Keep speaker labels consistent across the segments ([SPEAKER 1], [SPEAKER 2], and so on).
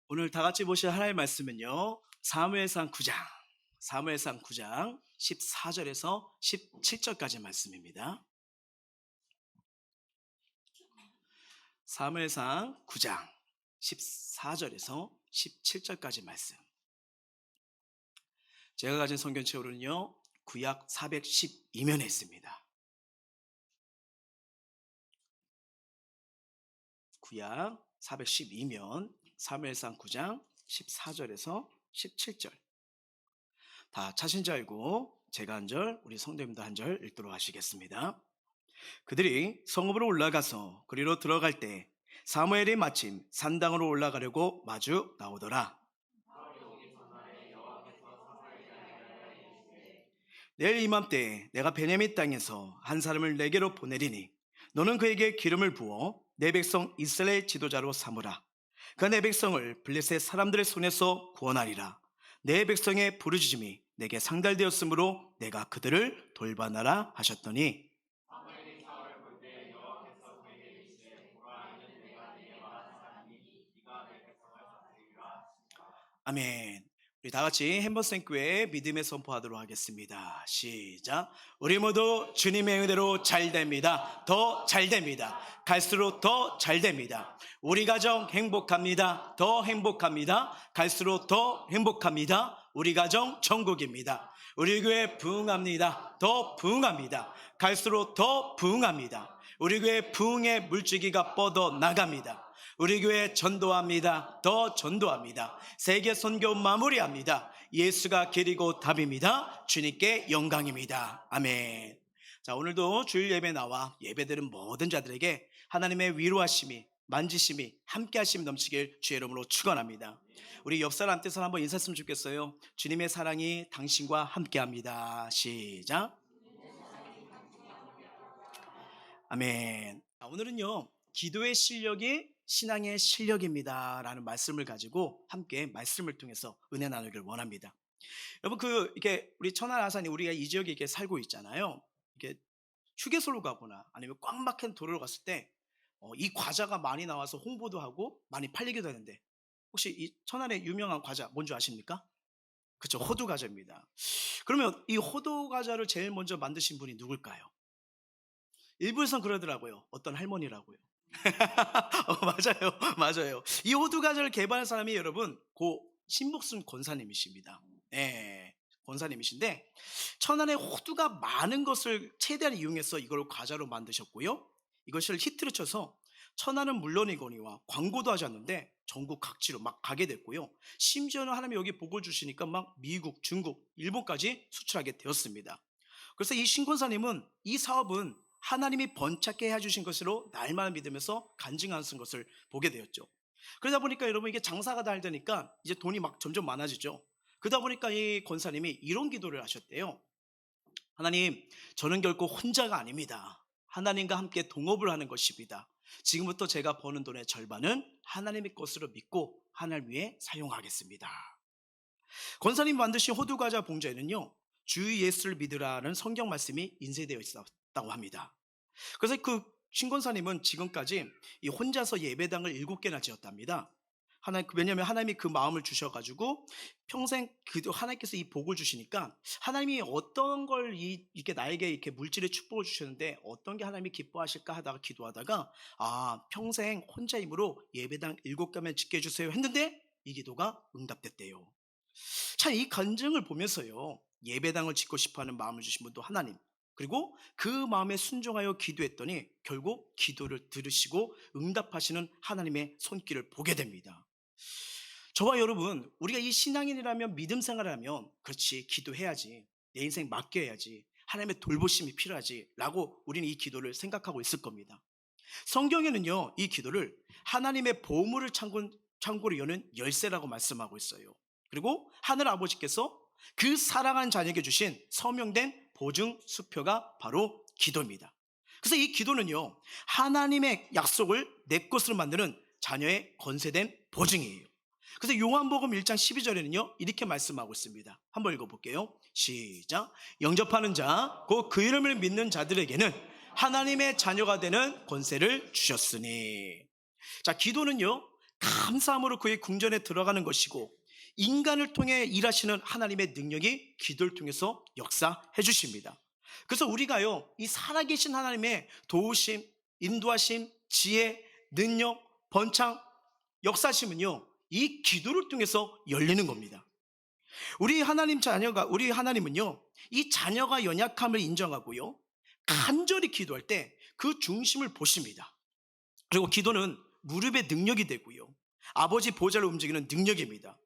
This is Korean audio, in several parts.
[SPEAKER 1] 오늘 다 같이 보실 하나님의 말씀은요, 사무엘상 9장 14절에서 17절까지 말씀입니다. 사무엘상 9장 14절에서 17절까지 말씀. 제가 가진 성경책으로는요, 구약 412면에 있습니다. 구약 412면 사무엘상 9장 14절에서 17절. 다 찾은 줄 알고 제가 한 절, 우리 성도님도 한 절 읽도록 하시겠습니다. 그들이 성읍으로 올라가서 그리로 들어갈 때 사무엘이 마침 산당으로 올라가려고 마주 나오더라. 내일 이맘때 내가 베냐민 땅에서 한 사람을 내게로 보내리니 너는 그에게 기름을 부어 내 백성 이스라엘 지도자로 삼으라. 그 내 백성을 블레셋 사람들의 손에서 구원하리라. 내 백성의 부르짖음이 내게 상달되었으므로 내가 그들을 돌봐나라 하셨더니, 아멘. 우리 다 같이 햄버스교회 믿음의 선포하도록 하겠습니다. 시작. 우리 모두 주님의 은혜로 잘 됩니다. 더 잘 됩니다. 갈수록 더 잘 됩니다. 우리 가정 행복합니다. 더 행복합니다. 갈수록 더 행복합니다. 우리 가정 천국입니다. 우리 교회 부흥합니다. 더 부흥합니다. 갈수록 더 부흥합니다. 우리 교회 부흥의 물줄기가 뻗어 나갑니다. 우리 교회 전도합니다. 더 전도합니다. 세계 선교 마무리합니다. 예수가 길이고 답입니다. 주님께 영광입니다. 아멘. 자, 오늘도 주일 예배 나와 예배드린 모든 자들에게 하나님의 위로하심이, 만지심이, 함께하심이 넘치길 주의 이름으로 축원합니다. 우리 옆 사람한테서 한번 인사했으면 좋겠어요. 주님의 사랑이 당신과 함께합니다. 시작. 아멘. 오늘은요, 기도의 실력이 신앙의 실력입니다 라는 말씀을 가지고 함께 말씀을 통해서 은혜 나누기를 원합니다. 여러분, 이렇게 우리 천안 아산이 우리가 이 지역에 이렇게 살고 있잖아요. 이렇게 휴게소로 가거나 아니면 꽉 막힌 도로로 갔을 때 이 과자가 많이 나와서 홍보도 하고 많이 팔리기도 하는데, 혹시 이 천안의 유명한 과자 뭔지 아십니까? 그렇죠, 호두 과자입니다. 그러면 이 호두 과자를 제일 먼저 만드신 분이 누굴까요? 일부에선 그러더라고요. 어떤 할머니라고요. 맞아요. 이 호두 과자를 개발한 사람이 여러분 고 신복순 권사님이십니다. 네, 권사님이신데 천안에 호두가 많은 것을 최대한 이용해서 이걸 과자로 만드셨고요. 이것을 히트를 쳐서 천안은 물론이거니와 광고도 하지 않는데 전국 각지로 막 가게 됐고요. 심지어는 하나님이 여기 복을 주시니까 막 미국, 중국, 일본까지 수출하게 되었습니다. 그래서 이 신권사님은 이 사업은 하나님이 번창케 해주신 것으로 날마다 믿으면서 간증하는 것을 보게 되었죠. 그러다 보니까 여러분, 이게 장사가 잘 되니까 이제 돈이 막 점점 많아지죠. 그러다 보니까 이 권사님이 이런 기도를 하셨대요. 하나님, 저는 결코 혼자가 아닙니다. 하나님과 함께 동업을 하는 것입니다. 지금부터 제가 버는 돈의 절반은 하나님의 것으로 믿고 하나님 위해 사용하겠습니다. 권사님 만드신 호두과자 봉지에는요, 주 예수를 믿으라는 성경 말씀이 인쇄되어 있었다고 합니다. 그래서 그 신권사님은 지금까지 이 혼자서 예배당을 7개나 지었답니다. 왜냐하면 하나님이 그 마음을 주셔가지고 평생 하나님께서 이 복을 주시니까, 하나님이 어떤 걸 이렇게 나에게 이렇게 물질의 축복을 주셨는데 어떤 게 하나님이 기뻐하실까 하다가 기도하다가 평생 혼자 힘으로 예배당 7개만 짓게 해주세요 했는데 이 기도가 응답됐대요. 참, 이 간증을 보면서요, 예배당을 짓고 싶어하는 마음을 주신 분도 하나님, 그리고 그 마음에 순종하여 기도했더니 결국 기도를 들으시고 응답하시는 하나님의 손길을 보게 됩니다. 저와 여러분, 우리가 이 신앙인이라면, 믿음 생활하면 그렇지, 기도해야지, 내 인생 맡겨야지, 하나님의 돌보심이 필요하지 라고 우리는 이 기도를 생각하고 있을 겁니다. 성경에는요, 이 기도를 하나님의 보물을 창고로 여는 열쇠라고 말씀하고 있어요. 그리고 하늘 아버지께서 그 사랑하는 자녀에게 주신 서명된 보증 수표가 바로 기도입니다. 그래서 이 기도는요, 하나님의 약속을 내 것으로 만드는 자녀의 건세된 보증이에요. 그래서 요한복음 1장 12절에는요 이렇게 말씀하고 있습니다. 한번 읽어볼게요. 시작. 영접하는 자, 곧 그 이름을 믿는 자들에게는 하나님의 자녀가 되는 권세를 주셨으니. 자, 기도는요 감사함으로 그의 궁전에 들어가는 것이고, 인간을 통해 일하시는 하나님의 능력이 기도를 통해서 역사해 주십니다. 그래서 우리가요, 이 살아계신 하나님의 도우심, 인도하심, 지혜, 능력, 번창, 역사심은요, 이 기도를 통해서 열리는 겁니다. 우리 하나님은요, 이 자녀가 연약함을 인정하고요, 간절히 기도할 때 그 중심을 보십니다. 그리고 기도는 무릎의 능력이 되고요, 아버지 보좌를 움직이는 능력입니다.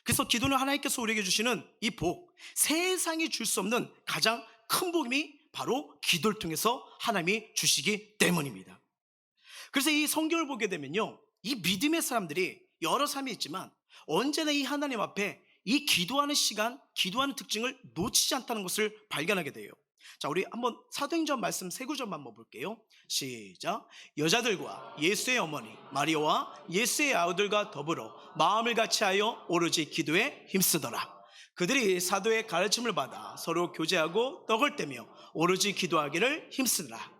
[SPEAKER 1] 그래서 기도는 하나님께서 우리에게 주시는 이 복, 세상이 줄 수 없는 가장 큰 복이 바로 기도를 통해서 하나님이 주시기 때문입니다. 그래서 이 성경을 보게 되면요, 이 믿음의 사람들이 여러 삶이 있지만 언제나 이 하나님 앞에 이 기도하는 시간, 기도하는 특징을 놓치지 않다는 것을 발견하게 돼요. 자, 우리 한번 사도행전 말씀 세 구절만 한번 볼게요. 시작. 여자들과 예수의 어머니 마리아와 예수의 아우들과 더불어 마음을 같이하여 오로지 기도에 힘쓰더라. 그들이 사도의 가르침을 받아 서로 교제하고 떡을 떼며 오로지 기도하기를 힘쓰더라.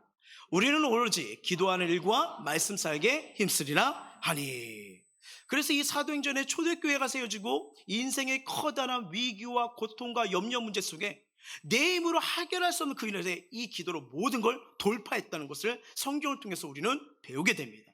[SPEAKER 1] 우리는 오로지 기도하는 일과 말씀 사역에 힘쓰리라 하니. 그래서 이 사도행전의 초대교회가 세워지고 인생의 커다란 위기와 고통과 염려 문제 속에 내 힘으로 해결할 수 없는 그 일에 이 기도로 모든 걸 돌파했다는 것을 성경을 통해서 우리는 배우게 됩니다.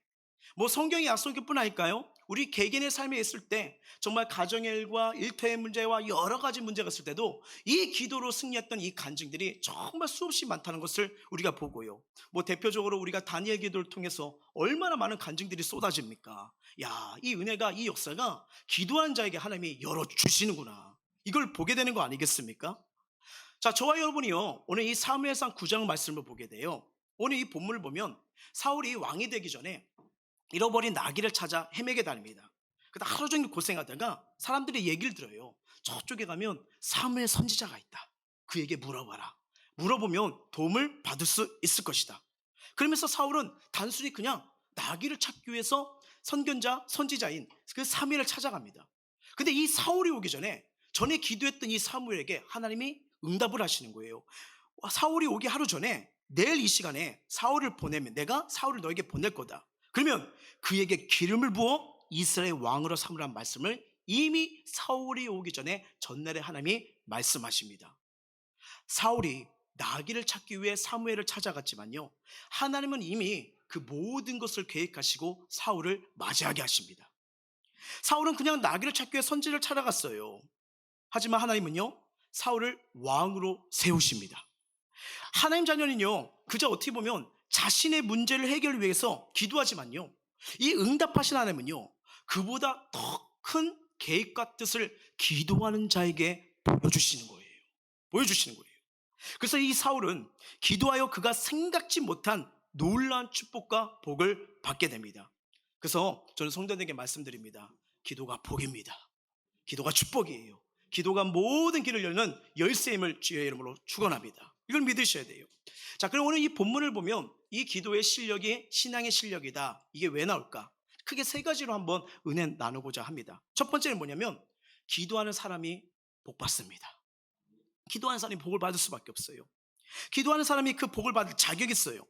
[SPEAKER 1] 뭐 성경이 약속일 뿐 아닐까요? 우리 개개인의 삶에 있을 때 정말 가정의 일과 일터의 문제와 여러 가지 문제가 있을 때도 이 기도로 승리했던 이 간증들이 정말 수없이 많다는 것을 우리가 보고요, 뭐 대표적으로 우리가 다니엘 기도를 통해서 얼마나 많은 간증들이 쏟아집니까? 야, 이 은혜가, 이 역사가 기도하는 자에게 하나님이 열어주시는구나, 이걸 보게 되는 거 아니겠습니까? 자, 저와 여러분이요, 오늘 이 사무엘상 9장 말씀을 보게 돼요. 오늘 이 본문을 보면 사울이 왕이 되기 전에 잃어버린 나귀를 찾아 헤매게 다닙니다. 그러다 하루 종일 고생하다가 사람들이 얘기를 들어요. 저쪽에 가면 사무엘 선지자가 있다. 그에게 물어봐라. 물어보면 도움을 받을 수 있을 것이다. 그러면서 사울은 단순히 그냥 나귀를 찾기 위해서 선견자, 선지자인 그 사무엘을 찾아갑니다. 근데 이 사울이 오기 전에 기도했던 이 사무엘에게 하나님이 응답을 하시는 거예요. 사울이 오기 하루 전에 내일 이 시간에 사울을 보내면 내가 사울을 너에게 보낼 거다. 그러면 그에게 기름을 부어 이스라엘 왕으로 삼으라는 말씀을 이미 사울이 오기 전에 전날에 하나님이 말씀하십니다. 사울이 나귀를 찾기 위해 사무엘을 찾아갔지만요, 하나님은 이미 그 모든 것을 계획하시고 사울을 맞이하게 하십니다. 사울은 그냥 나귀를 찾기 위해 선지를 찾아갔어요. 하지만 하나님은요, 사울을 왕으로 세우십니다. 하나님 자녀는요, 그저 어떻게 보면 자신의 문제를 해결을 위해서 기도하지만요, 이 응답하신 하나님은요, 그보다 더 큰 계획과 뜻을 기도하는 자에게 보여주시는 거예요. 보여주시는 거예요. 그래서 이 사울은 기도하여 그가 생각지 못한 놀라운 축복과 복을 받게 됩니다. 그래서 저는 성도들에게 말씀드립니다. 기도가 복입니다. 기도가 축복이에요. 기도가 모든 길을 열는 열쇠임을 주의 이름으로 축원합니다. 이걸 믿으셔야 돼요. 자, 그럼 오늘 이 본문을 보면 이 기도의 실력이 신앙의 실력이다, 이게 왜 나올까? 크게 세 가지로 한번 은혜 나누고자 합니다. 첫 번째는 뭐냐면, 기도하는 사람이 복 받습니다. 기도하는 사람이 복을 받을 수밖에 없어요. 기도하는 사람이 그 복을 받을 자격이 있어요.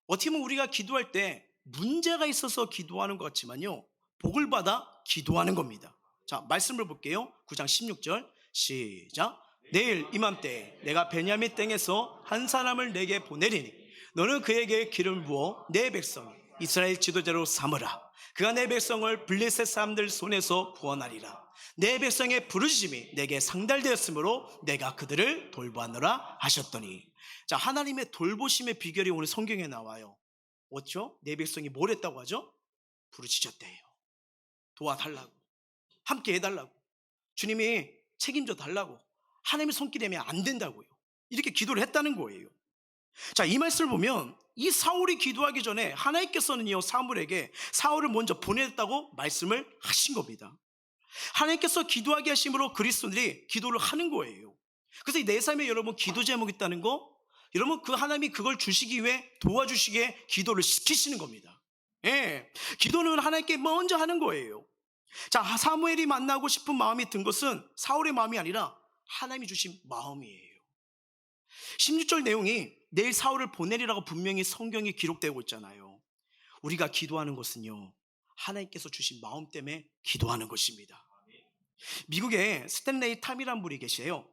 [SPEAKER 1] 어떻게 보면 우리가 기도할 때 문제가 있어서 기도하는 것 같지만요, 복을 받아 기도하는 겁니다. 자, 말씀을 볼게요. 9장 16절 시작. 내일 이맘때 내가 베냐민 땅에서 한 사람을 내게 보내리니 너는 그에게 기름을 부어 내 백성 이스라엘 지도자로 삼으라. 그가 내 백성을 블레셋 사람들 손에서 구원하리라. 내 백성의 부르짖음이 내게 상달되었으므로 내가 그들을 돌보았노라 하셨더니. 자, 하나님의 돌보심의 비결이 오늘 성경에 나와요. 어쩌? 내 백성이 뭘 했다고 하죠? 부르짖었대요. 도와달라고, 함께 해달라고, 주님이 책임져 달라고, 하나님의 손길이면 안 된다고요, 이렇게 기도를 했다는 거예요. 자, 이 말씀을 보면 이 사울이 기도하기 전에 하나님께서는요, 사무엘에게 사울을 먼저 보냈다고 말씀을 하신 겁니다. 하나님께서 기도하게 하심으로 그리스도인들이 기도를 하는 거예요. 그래서 내 삶에 여러분 기도 제목이 있다는 거, 여러분 그 하나님이 그걸 주시기 위해 도와주시기에 기도를 시키시는 겁니다. 예, 기도는 하나님께 먼저 하는 거예요. 자, 사무엘이 만나고 싶은 마음이 든 것은 사울의 마음이 아니라 하나님이 주신 마음이에요. 16절 내용이 내일 사울을 보내리라고 분명히 성경이 기록되고 있잖아요. 우리가 기도하는 것은요, 하나님께서 주신 마음 때문에 기도하는 것입니다. 미국에 스탠레이 탐이라는 분이 계세요.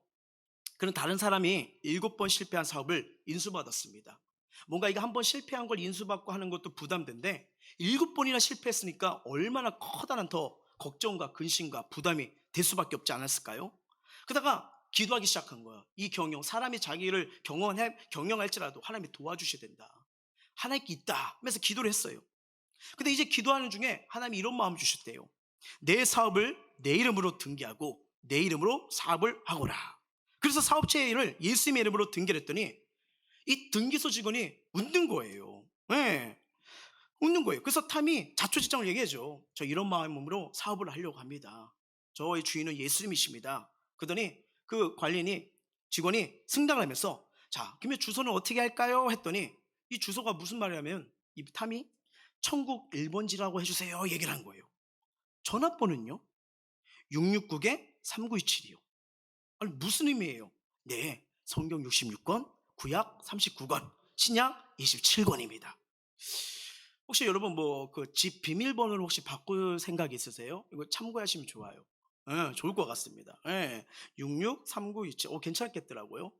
[SPEAKER 1] 그는 다른 사람이 7번 실패한 사업을 인수받았습니다. 뭔가 이거 한 번 실패한 걸 인수받고 하는 것도 부담된데 7번이나 실패했으니까 얼마나 커다란 더 걱정과 근심과 부담이 될 수밖에 없지 않았을까요? 그러다가 기도하기 시작한 거예요. 이 경영, 사람이 자기를 경영할지라도 하나님이 도와주셔야 된다. 하나님께 있다 하면서 기도를 했어요. 근데 이제 기도하는 중에 하나님이 이런 마음을 주셨대요. 내 사업을 내 이름으로 등기하고 내 이름으로 사업을 하거라. 그래서 사업체를 예수님의 이름으로 등기를 했더니 이 등기소 직원이 웃는 거예요. 네, 웃는 거예요. 그래서 탐이 자초지종을 얘기해줘. 저 이런 마음으로 사업을 하려고 합니다. 저의 주인은 예수님이십니다. 그러더니 그 관리인이 직원이 승낙을 하면서 자, 그러면 주소는 어떻게 할까요? 했더니 이 주소가 무슨 말이냐면 이 탐이 천국 1번지라고 해주세요. 얘기를 한 거예요. 전화번호는요? 669-3927이요. 아니 무슨 의미예요? 네, 성경 66권, 구약 39권, 신약 27권입니다. 혹시 여러분 뭐 그 집 비밀번호를 혹시 바꿀 생각이 있으세요? 이거 참고하시면 좋아요. 예, 좋을 것 같습니다. 예, 663927. 괜찮겠더라고요.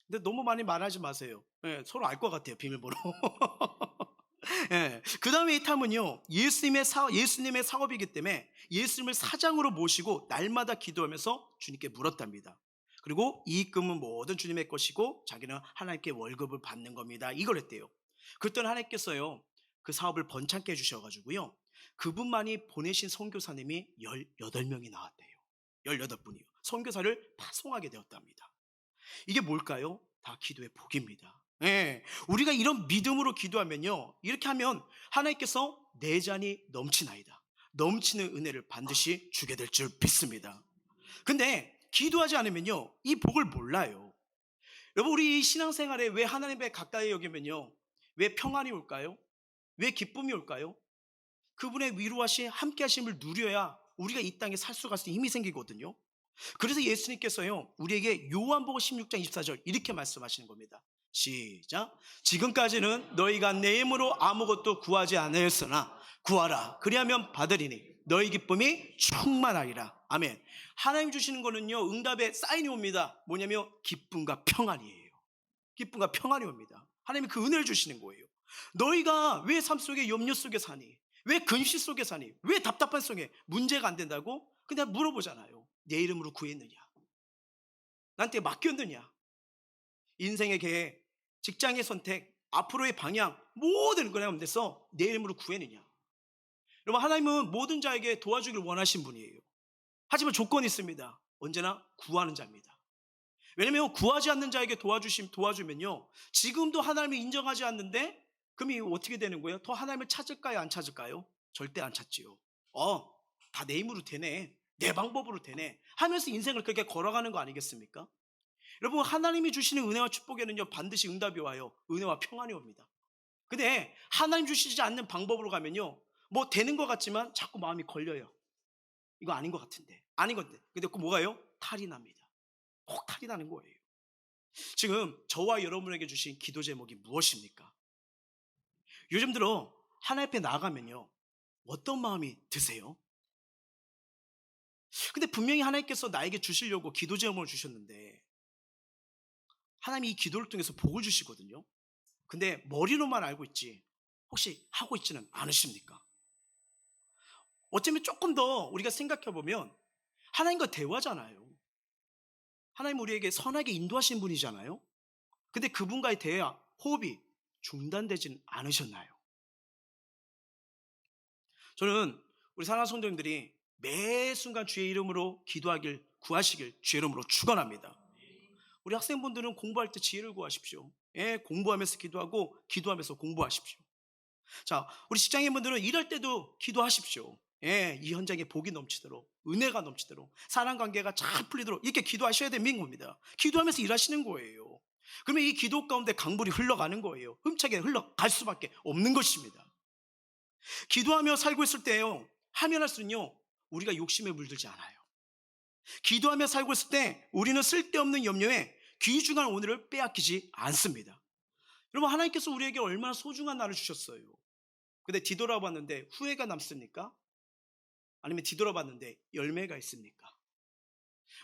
[SPEAKER 1] 근데 너무 많이 말하지 마세요. 예, 서로 알 것 같아요, 비밀번호. 예, 그 다음에 이 탐은요, 예수님의 사업이기 때문에 예수님을 사장으로 모시고 날마다 기도하면서 주님께 물었답니다. 그리고 이익금은 모든 주님의 것이고 자기는 하나님께 월급을 받는 겁니다. 이걸 했대요. 그랬더니 하나님께서요, 그 사업을 번창게 해주셔가지고요, 그분만이 보내신 선교사님이 18명이 나왔대요. 18분이요. 선교사를 파송하게 되었답니다. 이게 뭘까요? 다 기도의 복입니다. 예, 우리가 이런 믿음으로 기도하면요, 이렇게 하면 하나님께서 내 잔이 넘치나이다, 넘치는 은혜를 반드시 주게 될 줄 믿습니다. 근데 기도하지 않으면요, 이 복을 몰라요. 여러분, 우리 이 신앙생활에 왜 하나님에 가까이 여기면요, 왜 평안이 올까요? 왜 기쁨이 올까요? 그분의 위로하심, 함께 하심을 누려야 우리가 이 땅에 살 수가 있는 힘이 생기거든요. 그래서 예수님께서요, 우리에게 요한복음 16장 24절 이렇게 말씀하시는 겁니다. 시작. 지금까지는 너희가 내 이름으로 아무것도 구하지 않았으나 구하라, 그리하면 받으리니 너희 기쁨이 충만하리라. 아멘. 하나님 주시는 거는요, 응답의 사인이 옵니다. 뭐냐면 기쁨과 평안이에요. 기쁨과 평안이 옵니다. 하나님이 그 은혜를 주시는 거예요. 너희가 왜 삶 속에 염려 속에 사니? 왜 근심 속에 사니? 왜 답답한 속에 문제가 안 된다고? 그냥 물어보잖아요. 내 이름으로 구했느냐? 나한테 맡겼느냐? 인생의 계획, 직장의 선택, 앞으로의 방향, 모든 거에 대해서 내 이름으로 구했느냐? 여러분, 하나님은 모든 자에게 도와주기를 원하신 분이에요. 하지만 조건이 있습니다. 언제나 구하는 자입니다. 왜냐면 구하지 않는 자에게 도와주면요, 지금도 하나님을 인정하지 않는데 그럼 이거 어떻게 되는 거예요? 더 하나님을 찾을까요? 안 찾을까요? 절대 안 찾지요. 다 내 힘으로 되네, 내 방법으로 되네 하면서 인생을 그렇게 걸어가는 거 아니겠습니까? 여러분, 하나님이 주시는 은혜와 축복에는요, 반드시 응답이 와요. 은혜와 평안이 옵니다. 근데 하나님 주시지 않는 방법으로 가면요, 뭐 되는 것 같지만 자꾸 마음이 걸려요. 이거 아닌 것 같은데, 아닌 건데. 근데 그 뭐가요? 탈이 납니다. 꼭 탈이 나는 거예요. 지금 저와 여러분에게 주신 기도 제목이 무엇입니까? 요즘 들어 하나님 앞에 나가면요, 어떤 마음이 드세요? 근데 분명히 하나님께서 나에게 주시려고 기도 제목을 주셨는데 하나님이 이 기도를 통해서 복을 주시거든요. 근데 머리로만 알고 있지 혹시 하고 있지는 않으십니까? 어쩌면 조금 더 우리가 생각해 보면 하나님과 대화잖아요. 하나님 우리에게 선하게 인도하신 분이잖아요. 근데 그분과의 대화, 호흡이 중단되진 않으셨나요? 저는 우리 사랑하는 성도님들이 매 순간 주의 이름으로 기도하길, 구하시길 주의 이름으로 축원합니다. 우리 학생분들은 공부할 때 지혜를 구하십시오. 예, 공부하면서 기도하고 기도하면서 공부하십시오. 자, 우리 직장인분들은 일할 때도 기도하십시오. 예, 이 현장에 복이 넘치도록, 은혜가 넘치도록, 사람 관계가 잘 풀리도록 이렇게 기도하셔야 되는 겁니다. 기도하면서 일하시는 거예요. 그러면 이 기도 가운데 강물이 흘러가는 거예요. 흠차게 흘러갈 수밖에 없는 것입니다. 기도하며 살고 있을 때요, 하면 할수록요, 우리가 욕심에 물들지 않아요. 기도하며 살고 있을 때 우리는 쓸데없는 염려에 귀중한 오늘을 빼앗기지 않습니다. 여러분, 하나님께서 우리에게 얼마나 소중한 날을 주셨어요. 근데 뒤돌아봤는데 후회가 남습니까? 아니면 뒤돌아봤는데 열매가 있습니까?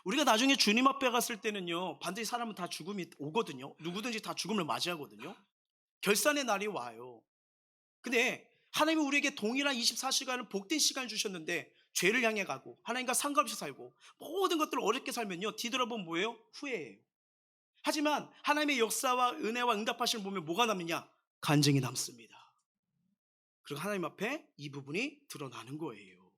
[SPEAKER 1] 우리가 나중에 주님 앞에 갔을 때는요, 반드시 사람은 다 죽음이 오거든요. 누구든지 다 죽음을 맞이하거든요. 결산의 날이 와요. 근데 하나님이 우리에게 동일한 24시간을 복된 시간을 주셨는데 죄를 향해 가고 하나님과 상관없이 살고 모든 것들을 어렵게 살면요, 뒤돌아보면 뭐예요? 후회예요. 하지만 하나님의 역사와 은혜와 응답하심을 보면 뭐가 남느냐? 간증이 남습니다. 그리고 하나님 앞에 이 부분이 드러나는 거예요.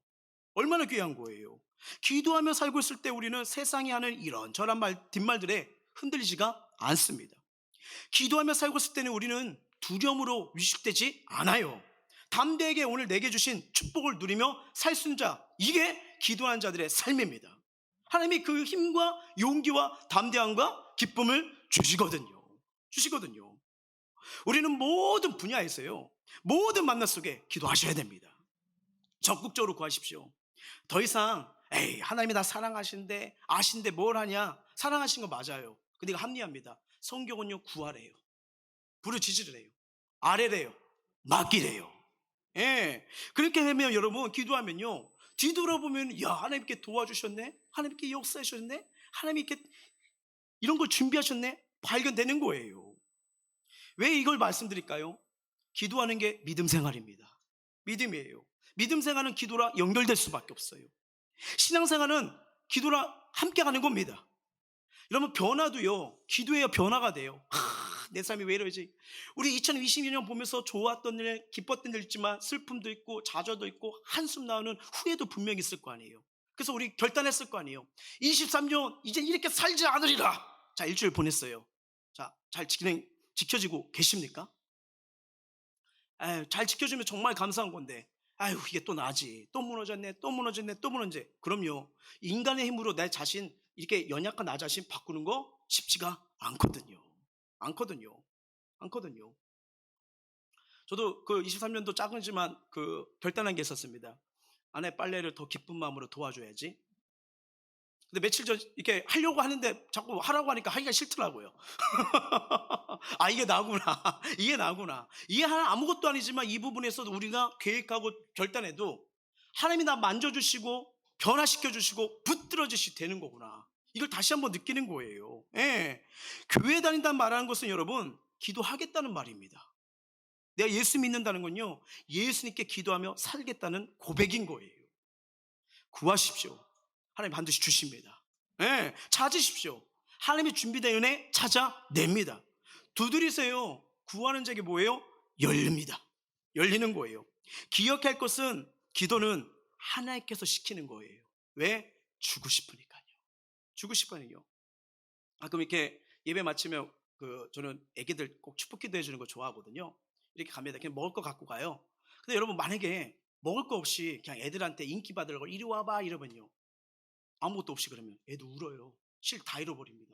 [SPEAKER 1] 얼마나 귀한 거예요. 기도하며 살고 있을 때 우리는 세상이 하는 이런저런 뒷말들에 흔들리지가 않습니다. 기도하며 살고 있을 때는 우리는 두려움으로 위축되지 않아요. 담대하게 오늘 내게 주신 축복을 누리며 살 수 있는 자, 이게 기도하는 자들의 삶입니다. 하나님이 그 힘과 용기와 담대함과 기쁨을 주시거든요. 우리는 모든 분야에서요, 모든 만남 속에 기도하셔야 됩니다. 적극적으로 구하십시오. 더 이상 하나님이 나 사랑하신데 아신데 뭘 하냐. 사랑하신 거 맞아요. 근데 이거 합리합니다. 성경은요, 구하래요, 부르짖으래요, 아뢰래요, 맡기래요. 예, 그렇게 하면 여러분 기도하면요, 뒤돌아보면 야, 하나님께 도와주셨네, 하나님께 역사하셨네, 하나님께 이런 걸 준비하셨네, 발견되는 거예요. 왜 이걸 말씀드릴까요? 기도하는 게 믿음 생활입니다. 믿음이에요. 믿음 생활은 기도랑 연결될 수밖에 없어요. 신앙생활은 기도랑 함께 가는 겁니다. 여러분, 변화도요, 기도해야 변화가 돼요. 내 삶이 왜 이러지? 우리 2022년 보면서 좋았던 일, 기뻤던 일 있지만 슬픔도 있고 좌절도 있고 한숨 나오는 후회도 분명히 있을 거 아니에요. 그래서 우리 결단했을 거 아니에요. 23년 이젠 이렇게 살지 않으리라. 자, 일주일 보냈어요. 자, 잘 지켜지고 계십니까? 잘 지켜주면 정말 감사한 건데, 이게 또 나지, 또 무너졌네, 또 무너졌네, 또 무너졌네. 그럼요, 인간의 힘으로 내 자신, 이렇게 연약한 나 자신 바꾸는 거 쉽지가 않거든요. 않거든요. 저도 그 23년도 작은지만 결단한 게 있었습니다. 아내 빨래를 더 기쁜 마음으로 도와줘야지. 근데 며칠 전 이렇게 하려고 하는데 자꾸 하라고 하니까 하기가 싫더라고요. 이게 나구나. 이게 나구나. 이게 아무것도 아니지만 이 부분에서도 우리가 계획하고 결단해도 하나님이 나 만져주시고 변화시켜주시고 붙들어주시 되는 거구나. 이걸 다시 한번 느끼는 거예요. 예. 교회 다닌다는 말하는 것은 여러분, 기도하겠다는 말입니다. 내가 예수 믿는다는 건요, 예수님께 기도하며 살겠다는 고백인 거예요. 구하십시오. 하나님 반드시 주십니다. 예, 찾으십시오. 하나님의 준비된 은혜 찾아냅니다. 두드리세요. 구하는 자에게 뭐예요? 열립니다. 열리는 거예요. 기억할 것은, 기도는 하나님께서 시키는 거예요. 왜? 주고 싶으니까요. 주고 싶으니까요. 가끔 이렇게 예배 마치면 저는 애기들 꼭 축복 기도 해주는 거 좋아하거든요. 이렇게 갑니다. 그냥 먹을 거 갖고 가요. 근데 여러분, 만약에 먹을 거 없이 그냥 애들한테 인기 받을 걸 이리 와봐 이러면요, 아무것도 없이 그러면 애도 울어요. 실 다 잃어버립니다.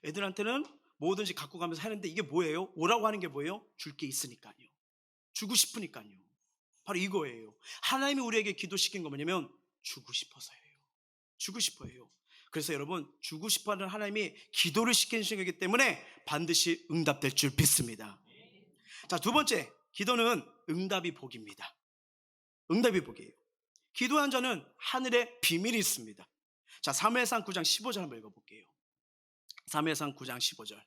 [SPEAKER 1] 애들한테는 뭐든지 갖고 가면서 하는데 이게 뭐예요? 오라고 하는 게 뭐예요? 줄 게 있으니까요. 주고 싶으니까요. 바로 이거예요. 하나님이 우리에게 기도시킨 거 뭐냐면 주고 싶어서예요. 주고 싶어요. 그래서 여러분, 주고 싶어하는 하나님이 기도를 시키신 거기 때문에 반드시 응답될 줄 믿습니다. 자, 두 번째, 기도는 응답이 복입니다. 응답이 복이에요. 기도한 자는 하늘에 비밀이 있습니다. 자, 사무엘상 9장 15절 한번 읽어볼게요. 사무엘상 9장 15절.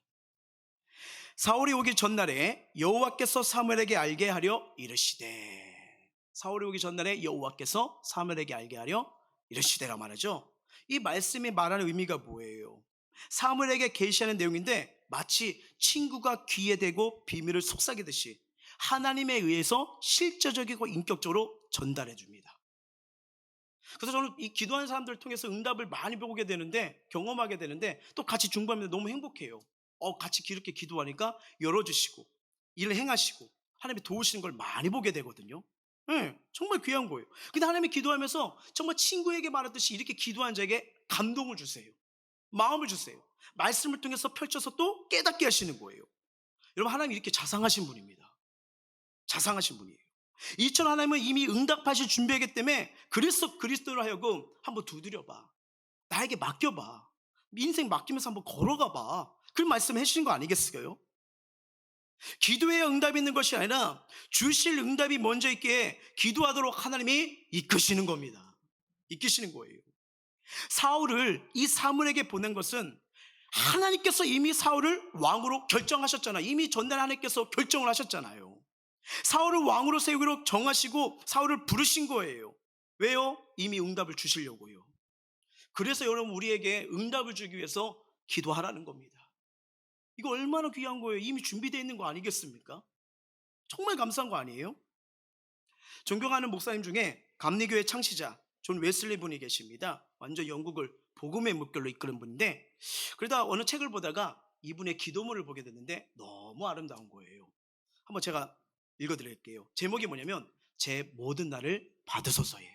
[SPEAKER 1] 사울이 오기 전날에 여호와께서 사무엘에게 알게 하려 이르시되. 사울이 오기 전날에 여호와께서 사무엘에게 알게 하려 이르시되라 말하죠. 이 말씀이 말하는 의미가 뭐예요? 사무엘에게 계시하는 내용인데 마치 친구가 귀에 대고 비밀을 속삭이듯이 하나님에 의해서 실제적이고 인격적으로 전달해 줍니다. 그래서 저는 이 기도하는 사람들을 통해서 응답을 많이 보게 되는데, 경험하게 되는데, 또 같이 중보하면 너무 행복해요. 같이 이렇게 기도하니까 열어주시고 일을 행하시고 하나님이 도우시는 걸 많이 보게 되거든요. 네, 정말 귀한 거예요. 근데 하나님이 기도하면서 정말 친구에게 말하듯이 이렇게 기도한 자에게 감동을 주세요. 마음을 주세요. 말씀을 통해서 펼쳐서 또 깨닫게 하시는 거예요. 여러분, 하나님이 이렇게 자상하신 분입니다. 자상하신 분이에요. 이처럼 하나님은 이미 응답하실 준비하기 때문에 그리스도로 하여금 한번 두드려봐. 나에게 맡겨봐. 인생 맡기면서 한번 걸어가봐. 그런 말씀을 해주신 거 아니겠어요? 기도에 응답이 있는 것이 아니라 주실 응답이 먼저 있기에 기도하도록 하나님이 이끄시는 겁니다. 이끄시는 거예요. 사울을 이 사물에게 보낸 것은 하나님께서 이미 사울을 왕으로 결정하셨잖아요. 이미 전날 하나님께서 결정을 하셨잖아요. 사울을 왕으로 세우기로 정하시고 사울을 부르신 거예요. 왜요? 이미 응답을 주시려고요. 그래서 여러분, 우리에게 응답을 주기 위해서 기도하라는 겁니다. 이거 얼마나 귀한 거예요. 이미 준비되어 있는 거 아니겠습니까? 정말 감사한 거 아니에요? 존경하는 목사님 중에 감리교회 창시자 존 웨슬리 분이 계십니다. 완전 영국을 복음의 물결로 이끄는 분인데, 그러다 어느 책을 보다가 이분의 기도문을 보게 됐는데 너무 아름다운 거예요. 한번 제가 읽어드릴게요. 제목이 뭐냐면 제 모든 날을 받으소서예요.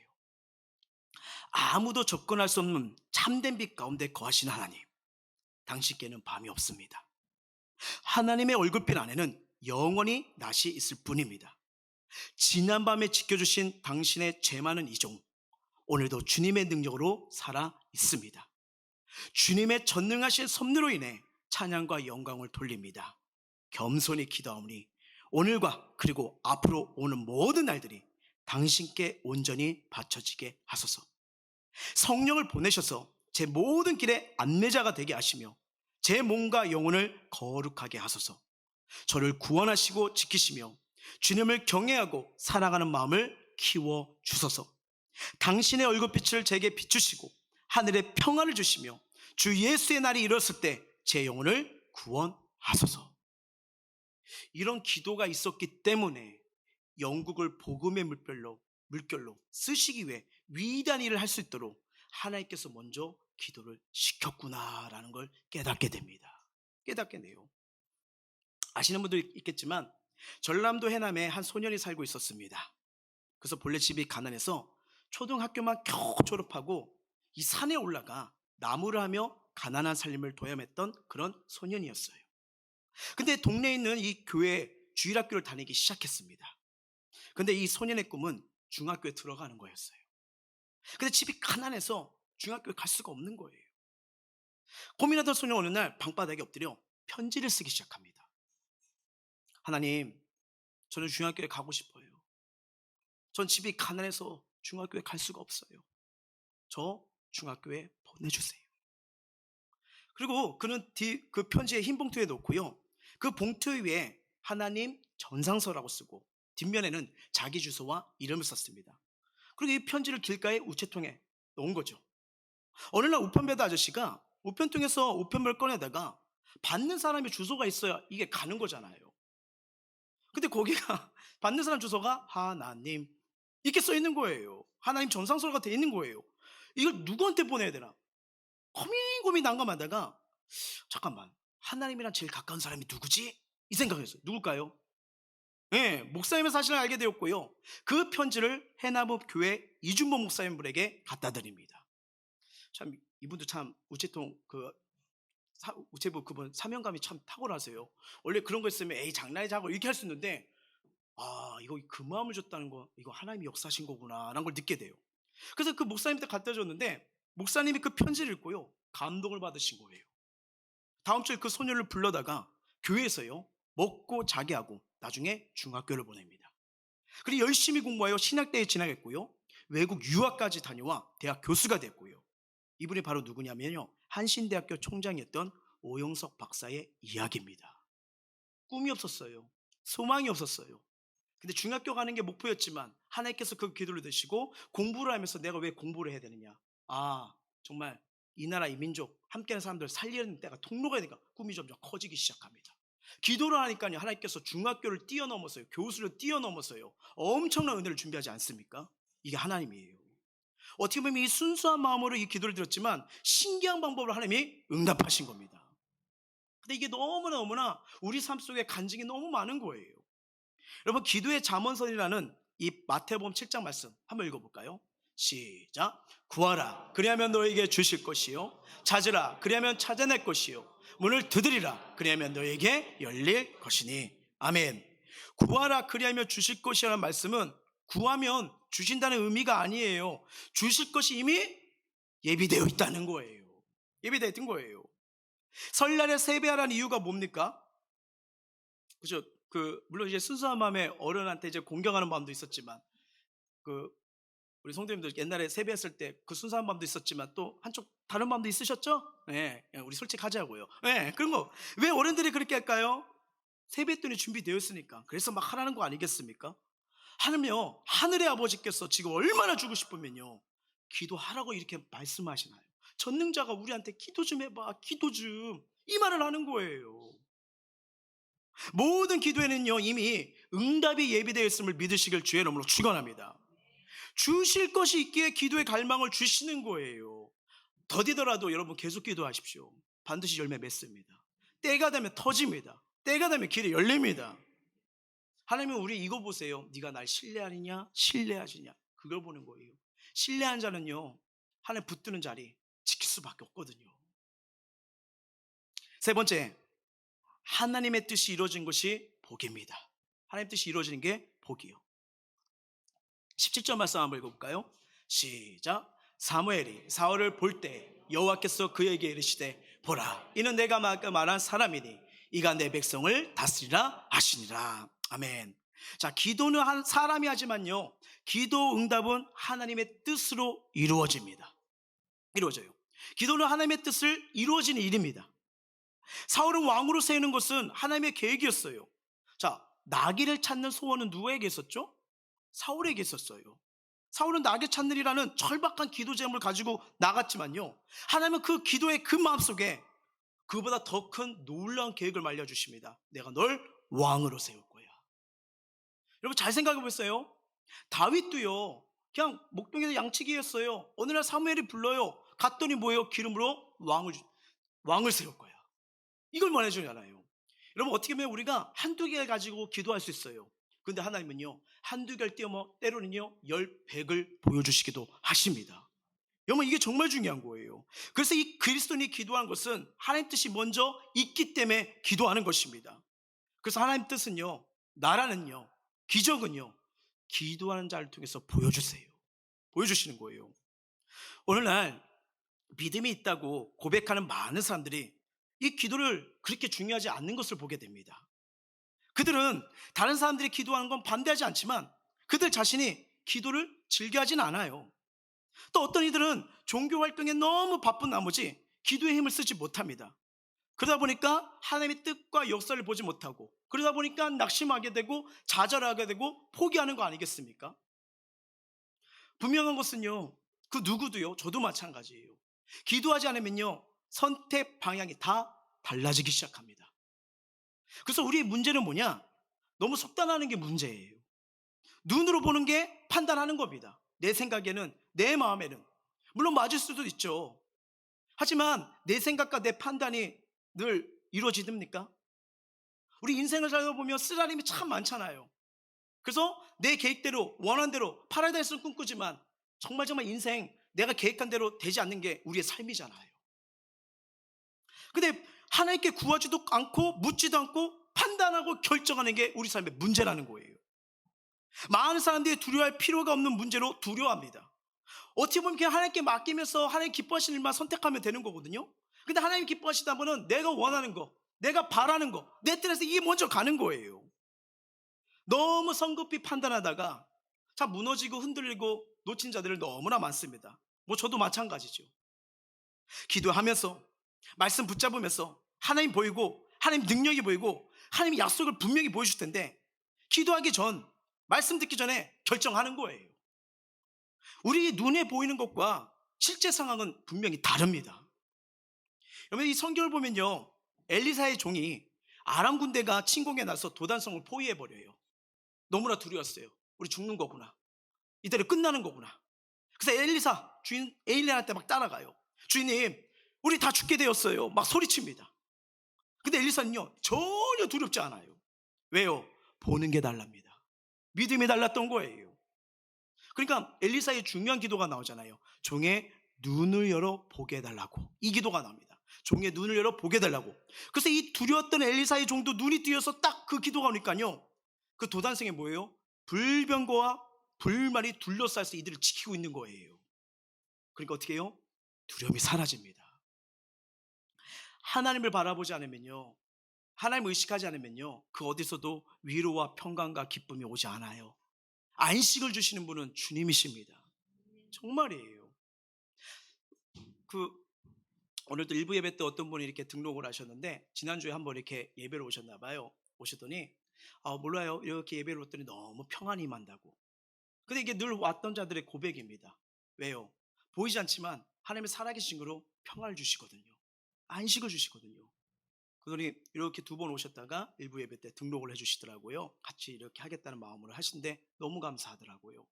[SPEAKER 1] 아무도 접근할 수 없는 참된 빛 가운데 거하시는 하나님, 당신께는 밤이 없습니다. 하나님의 얼굴빛 안에는 영원히 낮이 있을 뿐입니다. 지난밤에 지켜주신 당신의 죄 많은 이종, 오늘도 주님의 능력으로 살아 있습니다. 주님의 전능하신 섭리로 인해 찬양과 영광을 돌립니다. 겸손히 기도하오니 오늘과 그리고 앞으로 오는 모든 날들이 당신께 온전히 바쳐지게 하소서. 성령을 보내셔서 제 모든 길에 안내자가 되게 하시며 제 몸과 영혼을 거룩하게 하소서. 저를 구원하시고 지키시며 주님을 경외하고 사랑하는 마음을 키워 주소서. 당신의 얼굴빛을 제게 비추시고 하늘의 평안을 주시며 주 예수의 날이 이뤘을 때 제 영혼을 구원하소서. 이런 기도가 있었기 때문에 영국을 복음의 물결로 쓰시기 위해 위대한 일을 할 수 있도록 하나님께서 먼저 기도를 시켰구나라는 걸 깨닫게 됩니다. 깨닫게 돼요. 아시는 분도 있겠지만 전남도 해남에 한 소년이 살고 있었습니다. 그래서 본래 집이 가난해서 초등학교만 겨우 졸업하고 이 산에 올라가 나무를 하며 가난한 삶을 도염했던 그런 소년이었어요. 근데 동네에 있는 이 교회 주일학교를 다니기 시작했습니다. 근데 이 소년의 꿈은 중학교에 들어가는 거였어요. 근데 집이 가난해서 중학교에 갈 수가 없는 거예요. 고민하던 소년 어느 날 방바닥에 엎드려 편지를 쓰기 시작합니다. 하나님, 저는 중학교에 가고 싶어요. 전 집이 가난해서 중학교에 갈 수가 없어요. 저 중학교에 보내주세요. 그리고 그는 그 편지에 흰 봉투에 넣고요, 그 봉투 위에 하나님 전상서라고 쓰고 뒷면에는 자기 주소와 이름을 썼습니다. 그리고 이 편지를 길가에 우체통에 넣은 거죠. 어느 날 우편배달 아저씨가 우편통에서 우편물을 꺼내다가 받는 사람의 주소가 있어야 이게 가는 거잖아요. 근데 거기가 받는 사람 주소가 하나님 이렇게 써 있는 거예요. 하나님 전상서가 돼 있는 거예요. 이걸 누구한테 보내야 되나 고민 난감하다가, 잠깐만, 하나님이랑 제일 가까운 사람이 누구지? 이 생각을 했어요. 누굴까요? 네, 목사님의 사실을 알게 되었고요, 그 편지를 해나무 교회 이준모 목사님분에게 갖다 드립니다. 참 이분도 참 우체통 우체부 그분 사명감이 참 탁월하세요. 원래 그런 거 있으면 에이 장난이자 고 이렇게 할 수 있는데, 이거 그 마음을 줬다는 거, 이거 하나님이 역사하신 거구나 라는 걸 느끼게 돼요. 그래서 그 목사님한테 갖다 줬는데 목사님이 그 편지를 읽고요, 감동을 받으신 거예요. 다음 주에 그 소년을 불러다가 교회에서요 먹고 자게 하고 나중에 중학교를 보냅니다. 그리고 열심히 공부하여 신학대에 진학했고요, 외국 유학까지 다녀와 대학 교수가 됐고요. 이분이 바로 누구냐면요, 한신대학교 총장이었던 오영석 박사의 이야기입니다. 꿈이 없었어요. 소망이 없었어요. 근데 중학교 가는 게 목표였지만 하나님께서 그 기도를 드시고 공부를 하면서 내가 왜 공부를 해야 되느냐, 정말 이 나라 이 민족 함께하는 사람들 살리는 때가 통로가 되니까 꿈이 점점 커지기 시작합니다. 기도를 하니까요, 하나님께서 중학교를 뛰어넘어서요, 교수를 뛰어넘어서요 엄청난 은혜를 준비하지 않습니까? 이게 하나님이에요. 어떻게 보면 이 순수한 마음으로 이 기도를 드렸지만 신기한 방법으로 하나님이 응답하신 겁니다. 근데 이게 너무나 우리 삶 속에 간증이 너무 많은 거예요. 여러분, 기도의 잠언선이라는 이 마태복음 7장 말씀 한번 읽어볼까요? 시작. 구하라 그리하면 너에게 주실 것이요, 찾으라 그리하면 찾아낼 것이요, 문을 두드리라 그리하면 너에게 열릴 것이니. 아멘. 구하라 그리하면 주실 것이라는 말씀은 구하면 주신다는 의미가 아니에요. 주실 것이 이미 예비되어 있다는 거예요. 예비되어 있던 거예요. 설날에 세배하라는 이유가 뭡니까? 그죠? 물론 이제 순수한 마음에 어른한테 이제 공경하는 마음도 있었지만, 그 우리 성도님들 옛날에 세배했을 때 그 순수한 마음도 있었지만 또 한쪽 다른 마음도 있으셨죠? 예, 우리 솔직하자고요. 예, 그런 거 왜 어른들이 그렇게 할까요? 세뱃돈이 준비되어 있으니까. 그래서 막 하라는 거 아니겠습니까? 하늘요, 하늘의 아버지께서 지금 얼마나 주고 싶으면요, 기도하라고 이렇게 말씀하시나요? 전능자가 우리한테 기도 좀 해봐, 기도 좀, 이 말을 하는 거예요. 모든 기도에는요 이미 응답이 예비되어 있음을 믿으시길 주의 이름으로 축원합니다. 주실 것이 있기에 기도의 갈망을 주시는 거예요. 더디더라도 여러분 계속 기도하십시오. 반드시 열매 맺습니다. 때가 되면 터집니다. 때가 되면 길이 열립니다. 하나님은 우리 이거 보세요. 네가 날 신뢰하느냐 신뢰하지냐, 그걸 보는 거예요. 신뢰한 자는요 하나님 붙드는 자리 지킬 수밖에 없거든요. 세 번째, 하나님의 뜻이 이루어진 것이 복입니다. 하나님의 뜻이 이루어지는 게 복이요. 17절 말씀 한번 읽어볼까요? 시작. 사무엘이 사울을 볼 때 여호와께서 그에게 이르시되 보라, 이는 내가 아까 말한 사람이니 이가 내 백성을 다스리라 하시니라. 아멘. 자, 기도는 한 사람이 하지만요 기도 응답은 하나님의 뜻으로 이루어집니다. 이루어져요. 기도는 하나님의 뜻을 이루어지는 일입니다. 사울은 왕으로 세우는 것은 하나님의 계획이었어요. 자, 나귀를 찾는 소원은 누구에게 있었죠? 사울에게 있었어요. 사울은 나귀 찾느리라는 절박한 기도 제목을 가지고 나갔지만요 하나님은 그 기도의 그 마음속에 그보다 더 큰 놀라운 계획을 말려주십니다. 내가 널 왕으로 세울 거야. 여러분 잘 생각해 보세요. 다윗도요 그냥 목동에서 양치기였어요. 어느 날 사무엘이 불러요. 갔더니 뭐예요? 기름으로 왕을 세울 거야. 이걸 말해주잖아요. 여러분 어떻게 보면 우리가 한두 개 가지고 기도할 수 있어요. 근데 하나님은요 한두 개를 띄어머 때로는요 10,100을 보여주시기도 하십니다. 여러분 이게 정말 중요한 거예요. 그래서 이 그리스도인이 기도한 것은 하나님 뜻이 먼저 있기 때문에 기도하는 것입니다. 그래서 하나님 뜻은요, 나라는요, 기적은요 기도하는 자를 통해서 보여주시는 거예요. 오늘날 믿음이 있다고 고백하는 많은 사람들이 이 기도를 그렇게 중요하지 않는 것을 보게 됩니다. 그들은 다른 사람들이 기도하는 건 반대하지 않지만 그들 자신이 기도를 즐겨하지는 않아요. 또 어떤 이들은 종교 활동에 너무 바쁜 나머지 기도의 힘을 쓰지 못합니다. 그러다 보니까 하나님의 뜻과 역사를 보지 못하고, 그러다 보니까 낙심하게 되고 좌절하게 되고 포기하는 거 아니겠습니까? 분명한 것은요, 그 누구도요, 저도 마찬가지예요. 기도하지 않으면요 선택 방향이 다 달라지기 시작합니다. 그래서 우리의 문제는 뭐냐? 너무 속단하는 게 문제예요. 눈으로 보는 게 판단하는 겁니다. 내 생각에는, 내 마음에는 물론 맞을 수도 있죠. 하지만 내 생각과 내 판단이 늘 이루어지됩니까? 우리 인생을 살다 보면 쓰라림이 참 많잖아요. 그래서 내 계획대로 원한 대로 파라다이스를 꿈꾸지만 정말 인생 내가 계획한 대로 되지 않는 게 우리의 삶이잖아요. 근데 하나님께 구하지도 않고 묻지도 않고 판단하고 결정하는 게 우리 삶의 문제라는 거예요. 많은 사람들이 두려워할 필요가 없는 문제로 두려워합니다. 어떻게 보면 그냥 하나님께 맡기면서 하나님 기뻐하시는 일만 선택하면 되는 거거든요. 근데 하나님 기뻐하시다면 내가 원하는 거, 내가 바라는 거, 내 뜻에서 이게 먼저 가는 거예요. 너무 성급히 판단하다가 참 무너지고 흔들리고 놓친 자들을 너무나 많습니다. 뭐 저도 마찬가지죠. 기도하면서 말씀 붙잡으면서 하나님 보이고 하나님 능력이 보이고 하나님 약속을 분명히 보여줄 텐데 기도하기 전, 말씀 듣기 전에 결정하는 거예요. 우리 눈에 보이는 것과 실제 상황은 분명히 다릅니다. 여러분 이 성경을 보면요 엘리사의 종이 아람 군대가 침공해 나서 도단성을 포위해버려요. 너무나 두려웠어요. 우리 죽는 거구나, 이대로 끝나는 거구나. 그래서 엘리사 주인 에일리한테 막 따라가요. 주인님 우리 다 죽게 되었어요. 막 소리칩니다. 근데 엘리사는요 전혀 두렵지 않아요. 왜요? 보는 게 달랍니다. 믿음이 달랐던 거예요. 그러니까 엘리사의 중요한 기도가 나오잖아요. 종의 눈을 열어 보게 해달라고. 이 기도가 나옵니다. 종의 눈을 열어 보게 해달라고. 그래서 이 두려웠던 엘리사의 종도 눈이 뜨여서 딱 그 기도가 오니까요 그 도단성에 뭐예요? 불병거와 불말이 둘러싸여서 이들을 지키고 있는 거예요. 그러니까 어떻게 해요? 두려움이 사라집니다. 하나님을 바라보지 않으면요 하나님 의식하지 않으면요, 그 어디서도 위로와 평강과 기쁨이 오지 않아요. 안식을 주시는 분은 주님이십니다. 정말이에요. 그 오늘도 일부 예배 때 어떤 분이 이렇게 등록을 하셨는데, 지난주에 한번 이렇게 예배를 오셨나 봐요. 오셨더니 몰라요, 이렇게 예배를 왔더니 너무 평안이 임한다고. 근데 이게 늘 왔던 자들의 고백입니다. 왜요? 보이지 않지만 하나님의 살아계신 거로 평안을 주시거든요. 안식을 주시거든요. 그러더니 이렇게 두 번 오셨다가 일부 예배 때 등록을 해주시더라고요. 같이 이렇게 하겠다는 마음으로 하신데 너무 감사하더라고요.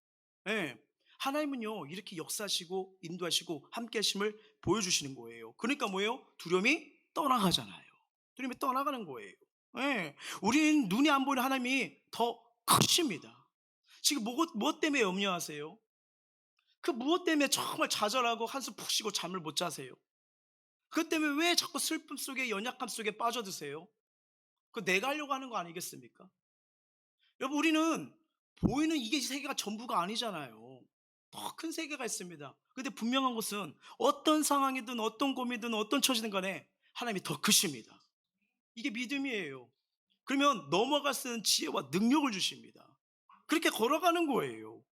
[SPEAKER 1] 예. 하나님은요, 이렇게 역사하시고 인도하시고 함께 하심을 보여주시는 거예요. 그러니까 뭐예요? 두려움이 떠나가잖아요. 두려움이 떠나가는 거예요. 예. 우리는 눈이 안 보이는 하나님이 더 크십니다. 지금 무엇 때문에 염려하세요? 그 무엇 때문에 정말 좌절하고 한숨 푹 쉬고 잠을 못 자세요? 그것 때문에 왜 자꾸 슬픔 속에, 연약함 속에 빠져드세요? 그 내가 하려고 하는 거 아니겠습니까? 여러분, 우리는 보이는 이게 세계가 전부가 아니잖아요. 더 큰 세계가 있습니다. 근데 분명한 것은 어떤 상황이든 어떤 고민이든 어떤 처지든 간에 하나님이 더 크십니다. 이게 믿음이에요. 그러면 넘어갈 수 있는 지혜와 능력을 주십니다. 그렇게 걸어가는 거예요.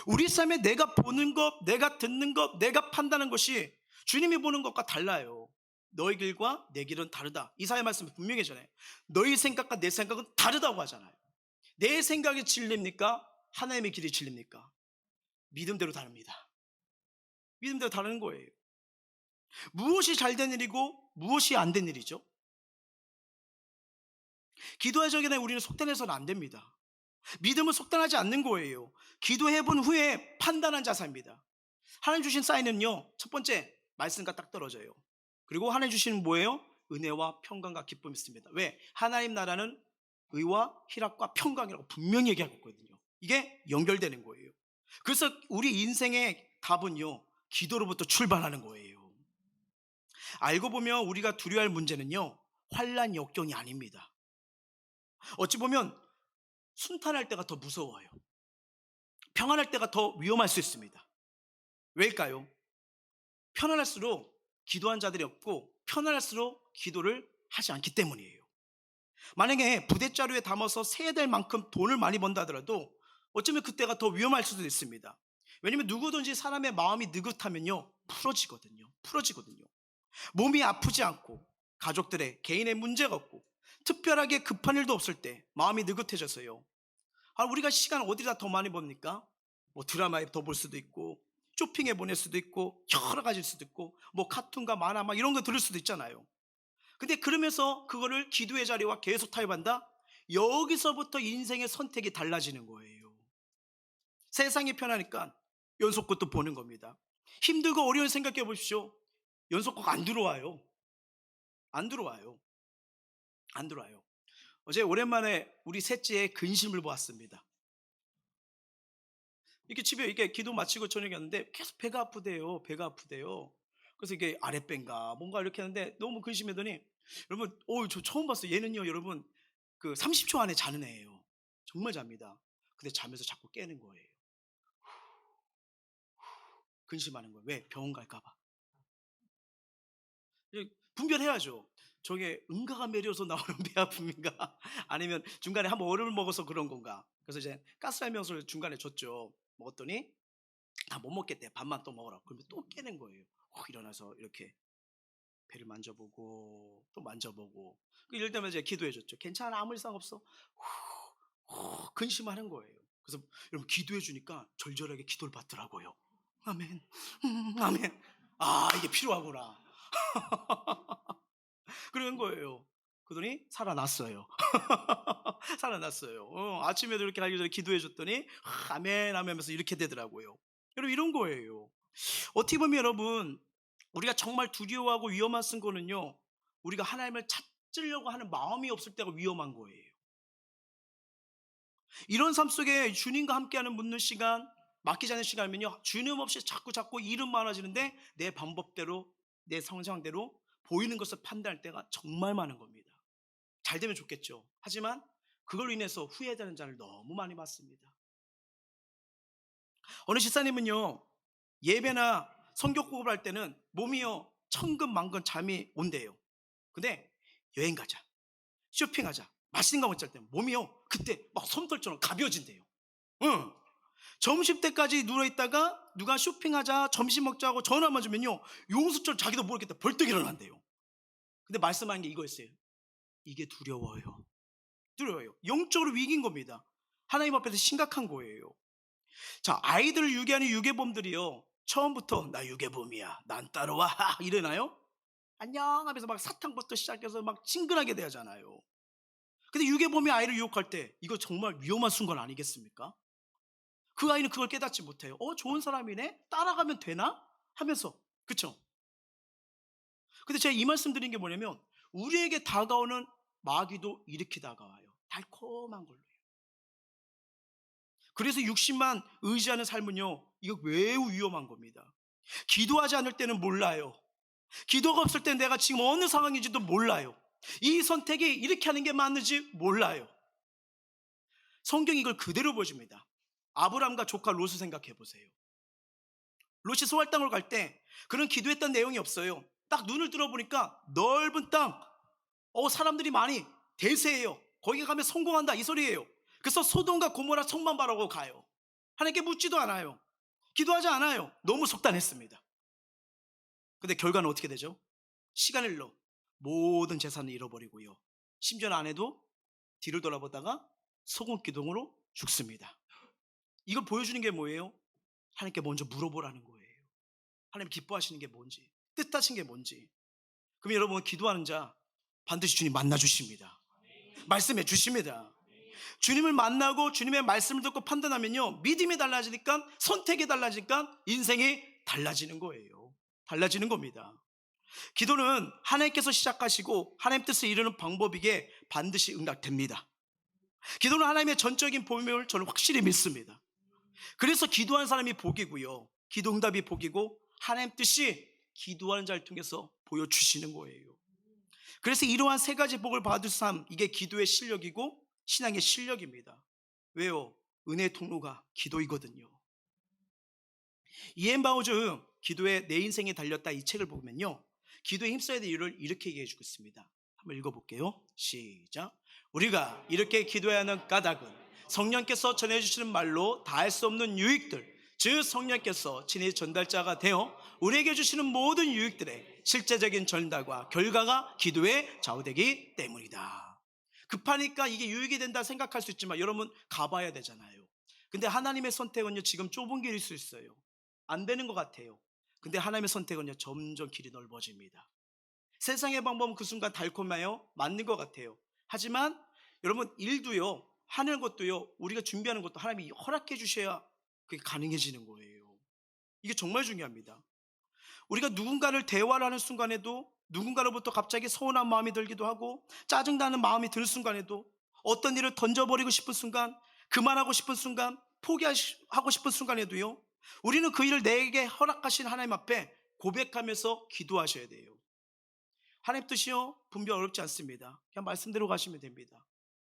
[SPEAKER 1] 우리 삶에 내가 보는 것, 내가 듣는 것, 내가 판단하는 것이 주님이 보는 것과 달라요. 너희 길과 내 길은 다르다. 이사야 말씀이 분명히 전해. 너희 생각과 내 생각은 다르다고 하잖아요. 내 생각이 진리입니까? 하나님의 길이 진리입니까? 믿음대로 다릅니다. 믿음대로 다른 거예요. 무엇이 잘 된 일이고 무엇이 안 된 일이죠? 기도의 적에 우리는 속단해서는 안 됩니다. 믿음은 속단하지 않는 거예요. 기도해 본 후에 판단한 자세입니다. 하나님 주신 사인은요, 첫 번째 말씀과 딱 떨어져요. 그리고 하나님 주시는 뭐예요? 은혜와 평강과 기쁨이 있습니다. 왜? 하나님 나라는 의와 희락과 평강이라고 분명히 얘기하고 있거든요. 이게 연결되는 거예요. 그래서 우리 인생의 답은요, 기도로부터 출발하는 거예요. 알고 보면 우리가 두려워할 문제는요, 환난 역경이 아닙니다. 어찌 보면 순탄할 때가 더 무서워요. 평안할 때가 더 위험할 수 있습니다. 왜일까요? 편안할수록 기도한 자들이 없고 편안할수록 기도를 하지 않기 때문이에요. 만약에 부대자루에 담아서 세야 될 만큼 돈을 많이 번다 하더라도 어쩌면 그때가 더 위험할 수도 있습니다. 왜냐면 누구든지 사람의 마음이 느긋하면요, 풀어지거든요. 몸이 아프지 않고 가족들의 개인의 문제가 없고 특별하게 급한 일도 없을 때 마음이 느긋해져서요, 우리가 시간 어디다 더 많이 봅니까? 뭐 드라마에 더 볼 수도 있고 쇼핑에 보낼 수도 있고 여러 가지일 수도 있고 뭐 카툰과 만화 막 이런 거 들을 수도 있잖아요. 근데 그러면서 그거를 기도의 자리와 계속 타협한다? 여기서부터 인생의 선택이 달라지는 거예요. 세상이 편하니까 연속극도 보는 겁니다. 힘들고 어려운 생각해 보십시오. 연속극 안 들어와요. 안 들어와요. 안 들어와요. 어제 오랜만에 우리 셋째의 근심을 보았습니다. 이렇게 집에 이렇게 기도 마치고 저녁에 왔는데 계속 배가 아프대요. 배가 아프대요. 그래서 이게 아랫배인가 뭔가 이렇게 하는데 너무 근심하더니, 여러분, 저 처음 봤어요. 얘는요, 여러분, 그 30초 안에 자는 애예요. 정말 잡니다. 근데 자면서 자꾸 깨는 거예요. 근심하는 거예요. 왜? 병원 갈까 봐. 분별해야죠. 저게 응가가 매려서 나오는 배 아픔인가? 아니면 중간에 한번 얼음을 먹어서 그런 건가? 그래서 이제 가스알명수를 중간에 줬죠. 먹었더니 다 못 먹겠대. 밥만 또 먹으라고. 그러면 또 깨는 거예요. 일어나서 이렇게 배를 만져보고 또 만져보고. 이럴 때면 이제 기도해줬죠. 괜찮아, 아무 이상 없어. 근심하는 거예요. 그래서 여러분, 기도해 주니까 절절하게 기도를 받더라고요. 아멘, 아멘. 이게 필요하구나. 그런 거예요. 그러더니 살아났어요. 살아났어요. 아침에도 이렇게 하기 전에 기도해 줬더니 아멘 아멘 하면서 이렇게 되더라고요. 여러분, 이런 거예요. 어떻게 보면 여러분, 우리가 정말 두려워하고 위험한 거는요, 우리가 하나님을 찾으려고 하는 마음이 없을 때가 위험한 거예요. 이런 삶 속에 주님과 함께하는 묻는 시간, 맡기지 않는 시간이면요, 주님 없이 자꾸 일은 많아지는데 내 방법대로, 내 성장대로 보이는 것을 판단할 때가 정말 많은 겁니다. 잘 되면 좋겠죠. 하지만 그걸로 인해서 후회되는 자를 너무 많이 봤습니다. 어느 집사님은요, 예배나 성경 공부를 할 때는 몸이요 천근만근 잠이 온대요. 근데 여행 가자, 쇼핑하자. 맛있는 거 먹자 때 몸이요. 그때 막 솜털처럼 가벼워진대요. 응. 점심때까지 누워있다가 누가 쇼핑하자 점심 먹자고 전화만 주면요 용수철 자기도 모르겠다 벌떡 일어난대요. 근데 말씀하는 게 이거였어요. 이게 두려워요. 두려워요. 영적으로 위기인 겁니다. 하나님 앞에서 심각한 거예요. 자, 아이들을 유괴하는 유괴범들이요 처음부터 나 유괴범이야 난 따라와 이러나요? 안녕 하면서 막 사탕부터 시작해서 막 친근하게 대하잖아요. 근데 유괴범이 아이를 유혹할 때 이거 정말 위험한 순간 아니겠습니까? 그 아이는 그걸 깨닫지 못해요. 좋은 사람이네? 따라가면 되나? 하면서. 그쵸? 근데 제가 이 말씀 드린 게 뭐냐면 우리에게 다가오는 마귀도 이렇게 다가와요. 달콤한 걸로요. 그래서 육신만 의지하는 삶은요 이거 매우 위험한 겁니다. 기도하지 않을 때는 몰라요. 기도가 없을 때 내가 지금 어느 상황인지도 몰라요. 이 선택이 이렇게 하는 게 맞는지 몰라요. 성경이 이걸 그대로 보여줍니다. 아브람과 조카 롯을 생각해 보세요. 롯이 소알 땅으로 갈 때 그런 기도했던 내용이 없어요. 딱 눈을 들어보니까 넓은 땅, 사람들이 많이 대세해요. 거기 가면 성공한다 이 소리예요. 그래서 소돔과 고모라 성만 바라고 가요. 하나님께 묻지도 않아요. 기도하지 않아요. 너무 속단했습니다. 근데 결과는 어떻게 되죠? 시간을 흘러 모든 재산을 잃어버리고요. 심지어 아내도 뒤를 돌아보다가 소금 기둥으로 죽습니다. 이걸 보여주는 게 뭐예요? 하나님께 먼저 물어보라는 거예요. 하나님 기뻐하시는 게 뭔지, 뜻하신 게 뭔지. 그럼 여러분 기도하는 자 반드시 주님 만나 주십니다. 말씀해 주십니다. 주님을 만나고 주님의 말씀을 듣고 판단하면요 믿음이 달라지니까 선택이 달라지니까 인생이 달라지는 거예요. 달라지는 겁니다. 기도는 하나님께서 시작하시고 하나님 뜻을 이루는 방법이기에 반드시 응답됩니다. 기도는 하나님의 전적인 보임을 저는 확실히 믿습니다. 그래서 기도하는 사람이 복이고요 기도 응답이 복이고 하나님 뜻이 기도하는 자를 통해서 보여주시는 거예요. 그래서 이러한 세 가지 복을 받을 삶, 이게 기도의 실력이고 신앙의 실력입니다. 왜요? 은혜의 통로가 기도이거든요. 이엔 바우즈 기도에 내 인생이 달렸다 이 책을 보면요 기도에 힘써야 될 이유를 이렇게 얘기해 주고 있습니다. 한번 읽어볼게요. 시작. 우리가 이렇게 기도해야 하는 까닭은 성령께서 전해주시는 말로 다 할 수 없는 유익들, 즉 성령께서 친히 전달자가 되어 우리에게 주시는 모든 유익들의 실제적인 전달과 결과가 기도에 좌우되기 때문이다. 급하니까 이게 유익이 된다 생각할 수 있지만 여러분 가봐야 되잖아요. 근데 하나님의 선택은요 지금 좁은 길일 수 있어요. 안 되는 것 같아요. 근데 하나님의 선택은요 점점 길이 넓어집니다. 세상의 방법은 그 순간 달콤해요. 맞는 것 같아요. 하지만 여러분 일도요 하는 것도요 우리가 준비하는 것도 하나님이 허락해 주셔야 그게 가능해지는 거예요. 이게 정말 중요합니다. 우리가 누군가를 대화를 하는 순간에도 누군가로부터 갑자기 서운한 마음이 들기도 하고 짜증나는 마음이 드는 순간에도 어떤 일을 던져버리고 싶은 순간, 그만하고 싶은 순간, 포기하고 싶은 순간에도요 우리는 그 일을 내게 허락하신 하나님 앞에 고백하면서 기도하셔야 돼요. 하나님 뜻이요 분별 어렵지 않습니다. 그냥 말씀대로 가시면 됩니다.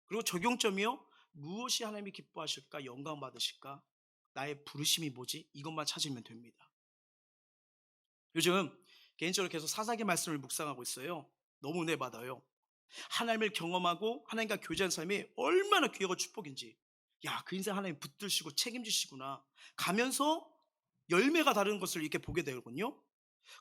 [SPEAKER 1] 그리고 적용점이요 무엇이 하나님이 기뻐하실까, 영광 받으실까, 나의 부르심이 뭐지, 이것만 찾으면 됩니다. 요즘 개인적으로 계속 사사기 말씀을 묵상하고 있어요. 너무 은혜 받아요. 하나님을 경험하고 하나님과 교제한 삶이 얼마나 귀하고 축복인지, 그 인생 하나님 붙드시고 책임지시구나 가면서 열매가 다른 것을 이렇게 보게 되거든요.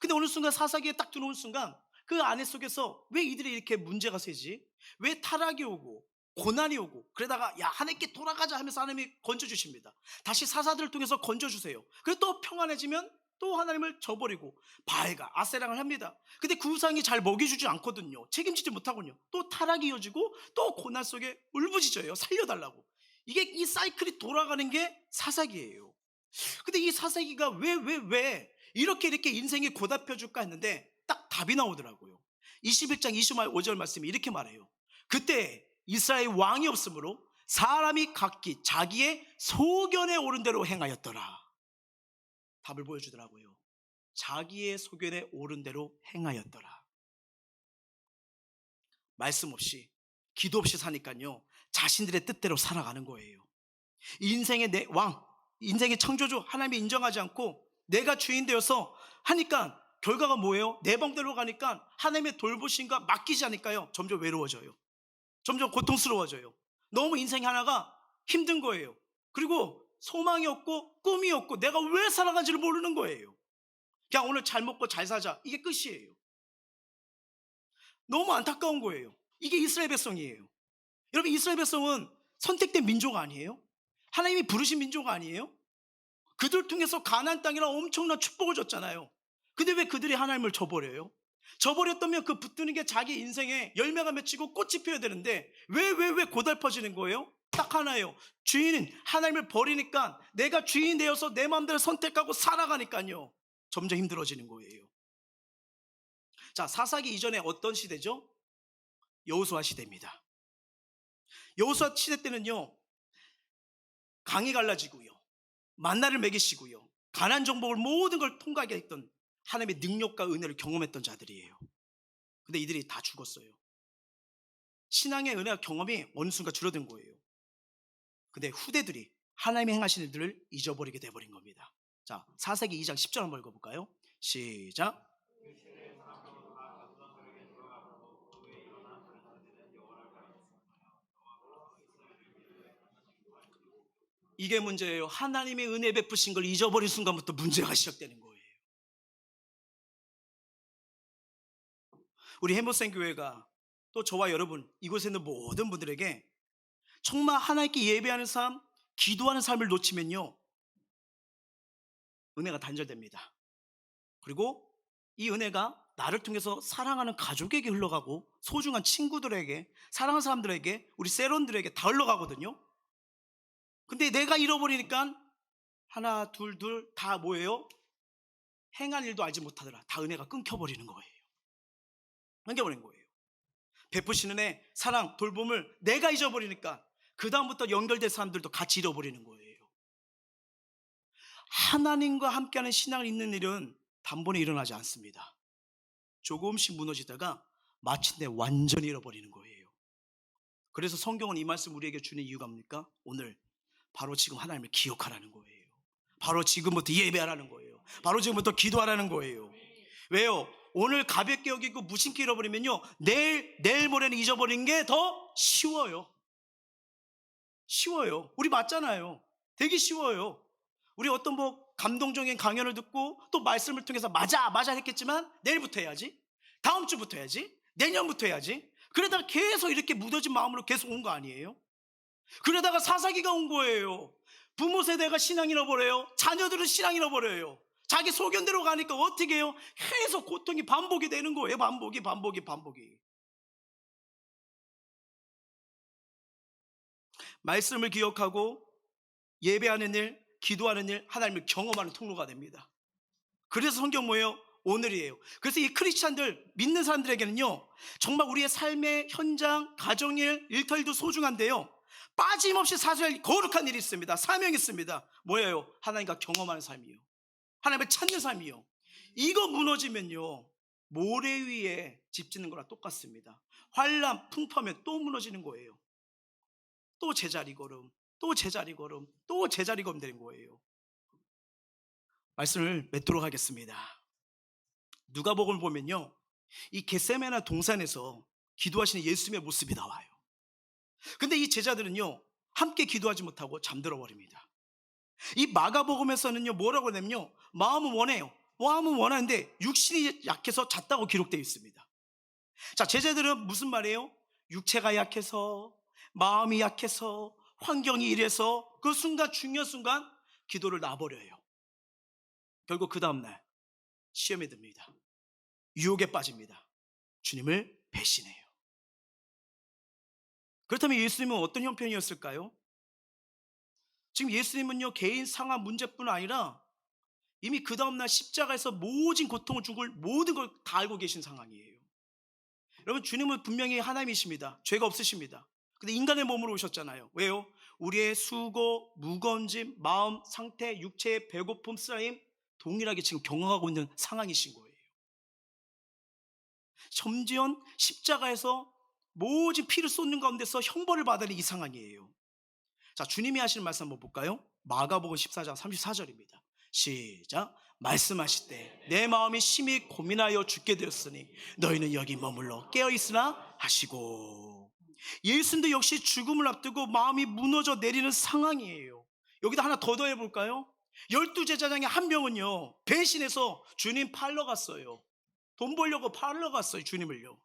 [SPEAKER 1] 근데 어느 순간 사사기에 딱 들어온 순간 그 안에 속에서 왜 이들이 이렇게 문제가 세지, 왜 타락이 오고 고난이 오고, 그러다가 하나님께 돌아가자 하면서 하나님이 건져주십니다. 다시 사사들을 통해서 건져주세요. 그래서 또 평안해지면 또 하나님을 저버리고 바알과 아세랑을 합니다. 근데 그 우상이 잘 먹여주지 않거든요. 책임지지 못하군요. 또 타락이 이어지고 또 고난 속에 울부짖어요. 살려달라고. 이게 이 사이클이 돌아가는 게 사사기예요. 근데 이 사사기가 왜 이렇게 인생이 고달펴줄까 했는데 딱 답이 나오더라고요. 21장 25절 말씀이 이렇게 말해요. 그때 이스라엘 왕이 없으므로 사람이 각기 자기의 소견에 오른 대로 행하였더라. 답을 보여주더라고요. 자기의 소견에 오른 대로 행하였더라. 말씀 없이 기도 없이 사니까요 자신들의 뜻대로 살아가는 거예요. 인생의 내 왕, 인생의 창조주 하나님이 인정하지 않고 내가 주인 되어서 하니까 결과가 뭐예요? 내 방대로 가니까 하나님의 돌보심과 맡기지 않을까요? 점점 외로워져요. 점점 고통스러워져요. 너무 인생 하나가 힘든 거예요. 그리고 소망이 없고 꿈이 없고 내가 왜 살아간지를 모르는 거예요. 그냥 오늘 잘 먹고 잘 사자, 이게 끝이에요. 너무 안타까운 거예요. 이게 이스라엘 백성이에요. 여러분, 이스라엘 백성은 선택된 민족 아니에요? 하나님이 부르신 민족 아니에요? 그들 통해서 가나안 땅이라 엄청난 축복을 줬잖아요. 근데 왜 그들이 하나님을 저버려요? 저버렸다면 그 붙드는 게 자기 인생에 열매가 맺히고 꽃이 피어야 되는데 왜 고달퍼지는 거예요? 딱 하나예요. 주인은 하나님을 버리니까, 내가 주인이 되어서 내 마음대로 선택하고 살아가니까요, 점점 힘들어지는 거예요. 자, 사사기 이전에 어떤 시대죠? 여호수아 시대입니다. 여호수아 시대 때는요, 강이 갈라지고요, 만나를 먹이시고요, 가나안 정복을 모든 걸 통과하게 했던 하나님의 능력과 은혜를 경험했던 자들이에요. 근데 이들이 다 죽었어요. 신앙의 은혜와 경험이 어느 순간 줄어든 거예요. 근데 후대들이 하나님이 행하신 일들을 잊어버리게 돼버린 겁니다. 자, 사사기 2장 10절 한번 읽어볼까요? 시작. 이게 문제예요. 하나님의 은혜 베푸신 걸 잊어버린 순간부터 문제가 시작되는 거예요. 우리 해모생 교회가, 또 저와 여러분, 이곳에 있는 모든 분들에게 정말 하나님께 예배하는 삶, 기도하는 삶을 놓치면요, 은혜가 단절됩니다. 그리고 이 은혜가 나를 통해서 사랑하는 가족에게 흘러가고, 소중한 친구들에게, 사랑하는 사람들에게, 우리 세론들에게 다 흘러가거든요. 근데 내가 잃어버리니까 하나 둘 다 뭐예요? 행한 일도 알지 못하더라. 다 은혜가 끊겨버리는 거예요. 끊겨버린 거예요. 베푸시는 애, 사랑, 돌봄을 내가 잊어버리니까 그 다음부터 연결된 사람들도 같이 잃어버리는 거예요. 하나님과 함께하는 신앙을 잊는 일은 단번에 일어나지 않습니다. 조금씩 무너지다가 마침내 완전히 잃어버리는 거예요. 그래서 성경은 이 말씀 우리에게 주는 이유가 뭡니까? 오늘 바로 지금 하나님을 기억하라는 거예요. 바로 지금부터 예배하라는 거예요. 바로 지금부터 기도하라는 거예요. 왜요? 오늘 가볍게 여기고 무심케 잃어버리면요, 내일 모레는 잊어버리는 게 더 쉬워요. 쉬워요. 우리 맞잖아요. 되게 쉬워요. 우리 어떤 감동적인 강연을 듣고 또 말씀을 통해서 맞아 했겠지만, 내일부터 해야지, 다음 주부터 해야지, 내년부터 해야지, 그러다가 계속 이렇게 묻어진 마음으로 계속 온 거 아니에요? 그러다가 사사기가 온 거예요. 부모 세대가 신앙 잃어버려요. 자녀들은 신앙 잃어버려요. 자기 소견대로 가니까 어떻게 해요? 계속 고통이 반복이 되는 거예요. 반복이. 말씀을 기억하고 예배하는 일, 기도하는 일, 하나님을 경험하는 통로가 됩니다. 그래서 성경 뭐예요? 오늘이에요. 그래서 이 크리스찬들, 믿는 사람들에게는요, 정말 우리의 삶의 현장, 가정일, 일터일도 소중한데요, 빠짐없이 사실 거룩한 일이 있습니다. 사명이 있습니다. 뭐예요? 하나님과 경험하는 삶이요, 하나님을 찾는 삶이요. 이거 무너지면요, 모래 위에 집 짓는 거랑 똑같습니다. 환란, 풍파면 또 무너지는 거예요. 또 제자리 걸음, 또 제자리 걸음, 또 제자리 걸음 되는 거예요. 말씀을 맺도록 하겠습니다. 누가복음을 보면요, 이 겟세마네 동산에서 기도하시는 예수님의 모습이 나와요. 근데 이 제자들은요, 함께 기도하지 못하고 잠들어 버립니다. 이 마가복음에서는요, 뭐라고 하냐면요, 마음은 원해요. 마음은 원하는데 육신이 약해서 잤다고 기록되어 있습니다. 자, 제자들은 무슨 말이에요? 육체가 약해서, 마음이 약해서, 환경이 이래서 그 순간, 중요한 순간 기도를 놔버려요. 결국 그 다음날 시험에 듭니다. 유혹에 빠집니다. 주님을 배신해요. 그렇다면 예수님은 어떤 형편이었을까요? 지금 예수님은요, 개인 상황 문제뿐 아니라 이미 그 다음날 십자가에서 모진 고통을 준 걸, 모든 걸 다 알고 계신 상황이에요. 여러분, 주님은 분명히 하나님이십니다. 죄가 없으십니다. 근데 인간의 몸으로 오셨잖아요. 왜요? 우리의 수고, 무거운 짐, 마음, 상태, 육체의 배고픔, 쓰라림 동일하게 지금 경험하고 있는 상황이신 거예요. 점지연 십자가에서 모진 피를 쏟는 가운데서 형벌을 받으는 이 상황이에요. 자, 주님이 하시는 말씀 한번 볼까요? 마가복음 14장 34절입니다. 시작. 말씀하실 때 내 마음이 심히 고민하여 죽게 되었으니 너희는 여기 머물러 깨어있으라 하시고. 예수님도 역시 죽음을 앞두고 마음이 무너져 내리는 상황이에요. 여기다 하나 더 더해 볼까요? 12제자 중에 한 명은요, 배신해서 주님 팔러 갔어요. 돈 벌려고 팔러 갔어요, 주님을요.